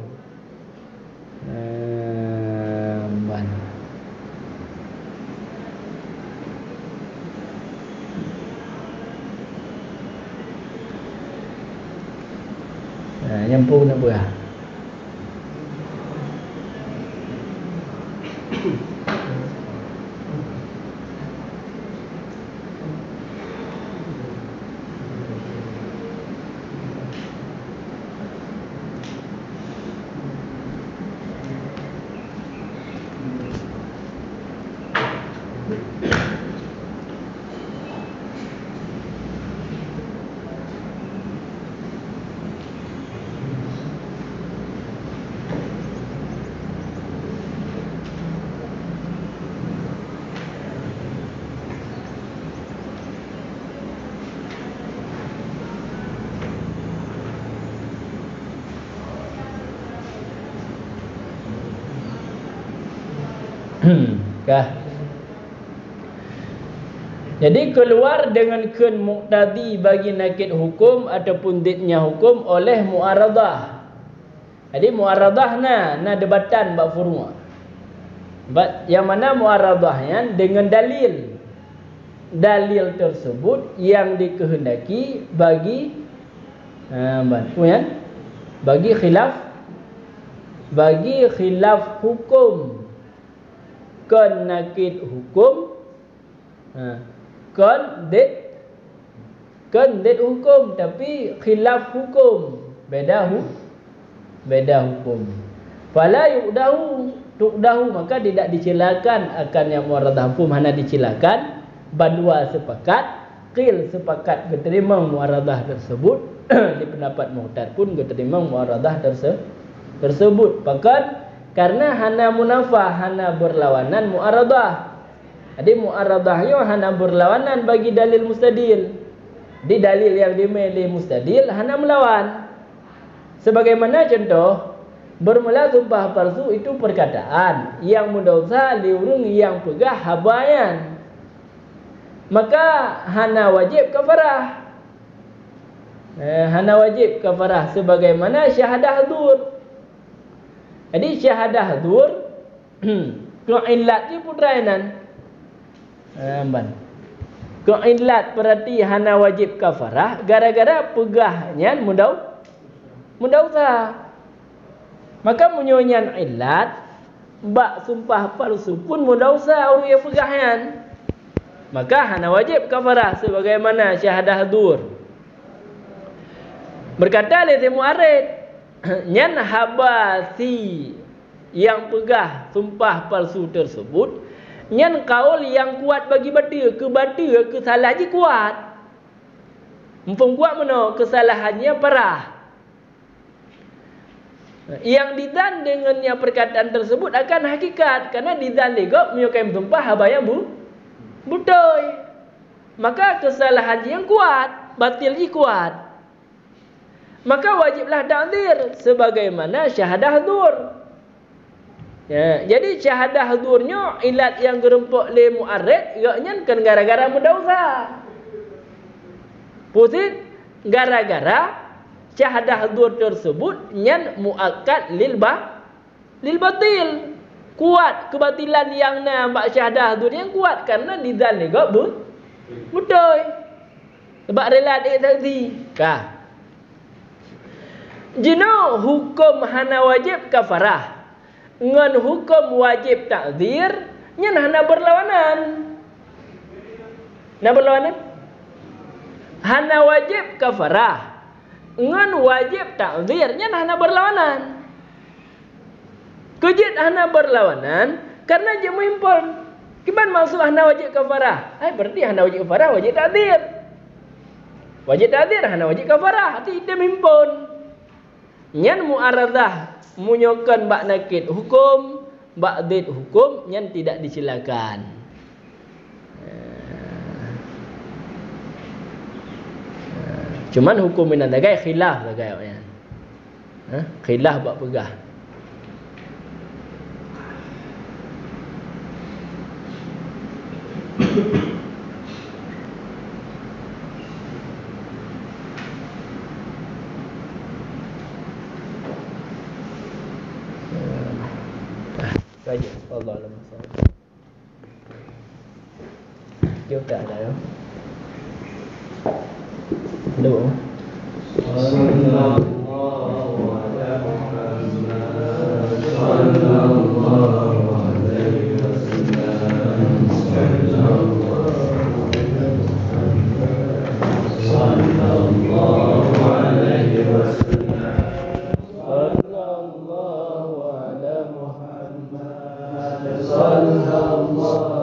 Nyampung nak buah. Kah? Jadi keluar dengan kun muqtadi bagi nakid hukum ataupun didnya hukum oleh mu'aradah. Jadi mu'aradah na debatan bab furu'. Yang mana mu'aradahnya dengan dalil. Dalil tersebut yang dikehendaki bagi bagi khilaf hukum, kan nakid hukum, kan did hukum, tapi khilaf hukum, beda hukum. Fala tuqdahu, maka tidak dicilakan akan yang muaradah hukum, hanya dicilakan bandua sepakat, qil sepakat keterima muaradah tersebut. Di pendapat mu'tad pun keterima muaradah tersebut. Bahkan karena hana munafah, hana berlawanan muaradah. Jadi muaradahnya hana berlawanan bagi dalil mustadil. Di dalil yang dimilih mustadil hana melawan. Sebagaimana contoh, bermula sumpah palsu itu perkataan yang mendosa liurung yang pegah habayan, maka hana wajib kafarah. Hana wajib kafarah sebagaimana syahadah dur. Jadi syahadah dur keillat ni putrainan. Keillat berarti hana wajib kafarah gara-gara pegahnya mendausa. Maka munyonya illat bak sumpah palsu pun mendausa orang yang pegahnya. Maka hana wajib kafarah sebagaimana syahadah dur. Berkata oleh mu'arid, nyan habasi yang pegah sumpah palsu tersebut, nyan kaul yang kuat bagi bata, ke salah je kuat. Mumpung kuat mana kesalahannya parah. Yang didan dengannya perkataan tersebut akan hakikat, karena didan legok menyukai sumpah habaya butoy. Maka kesalahan yang kuat, batil je kuat. Maka wajiblah ta'dzir sebagaimana syahadah dur. Ya, jadi syahadah durnya ilat yang gerempok le mu'arrid yaknya kan gara-gara mendausa. Pusit gara-gara syahadah dur tersebut nyan muakkad lil batil. Kuat kebatilan yang nampak syahadah dur yang kuat karena dizal legok betul. Sebab rela dik tadi. Kah? Jino hukum hana wajib kafarah, ngan hukum wajib ta'dzir, nyan hana berlawanan. Nah berlawanan? Hana wajib kafarah, ngan wajib ta'dzir, nyan hana berlawanan. Kejit hana berlawanan karena dia mengimpun. Gimana maksud hana wajib kafarah? Berarti hana wajib kafarah wajib ta'dzir. Wajib ta'dzir hana wajib kafarah, arti dia mengimpun. Nyan mu'aradah munyokan bak nakid hukum, bak did hukum, nyan tidak disilakan. Cuman hukum ini dagai khilaf dagai ya. Khilaf bak pegah. Saja Allah alam masalah. Jauh tak ada. Hello. Sallallahu alaihi wasallam. Sallallahu alaihi wasallam. Sallallahu alaihi wasallam. Sallallahu ala Muhammad. Sallallahu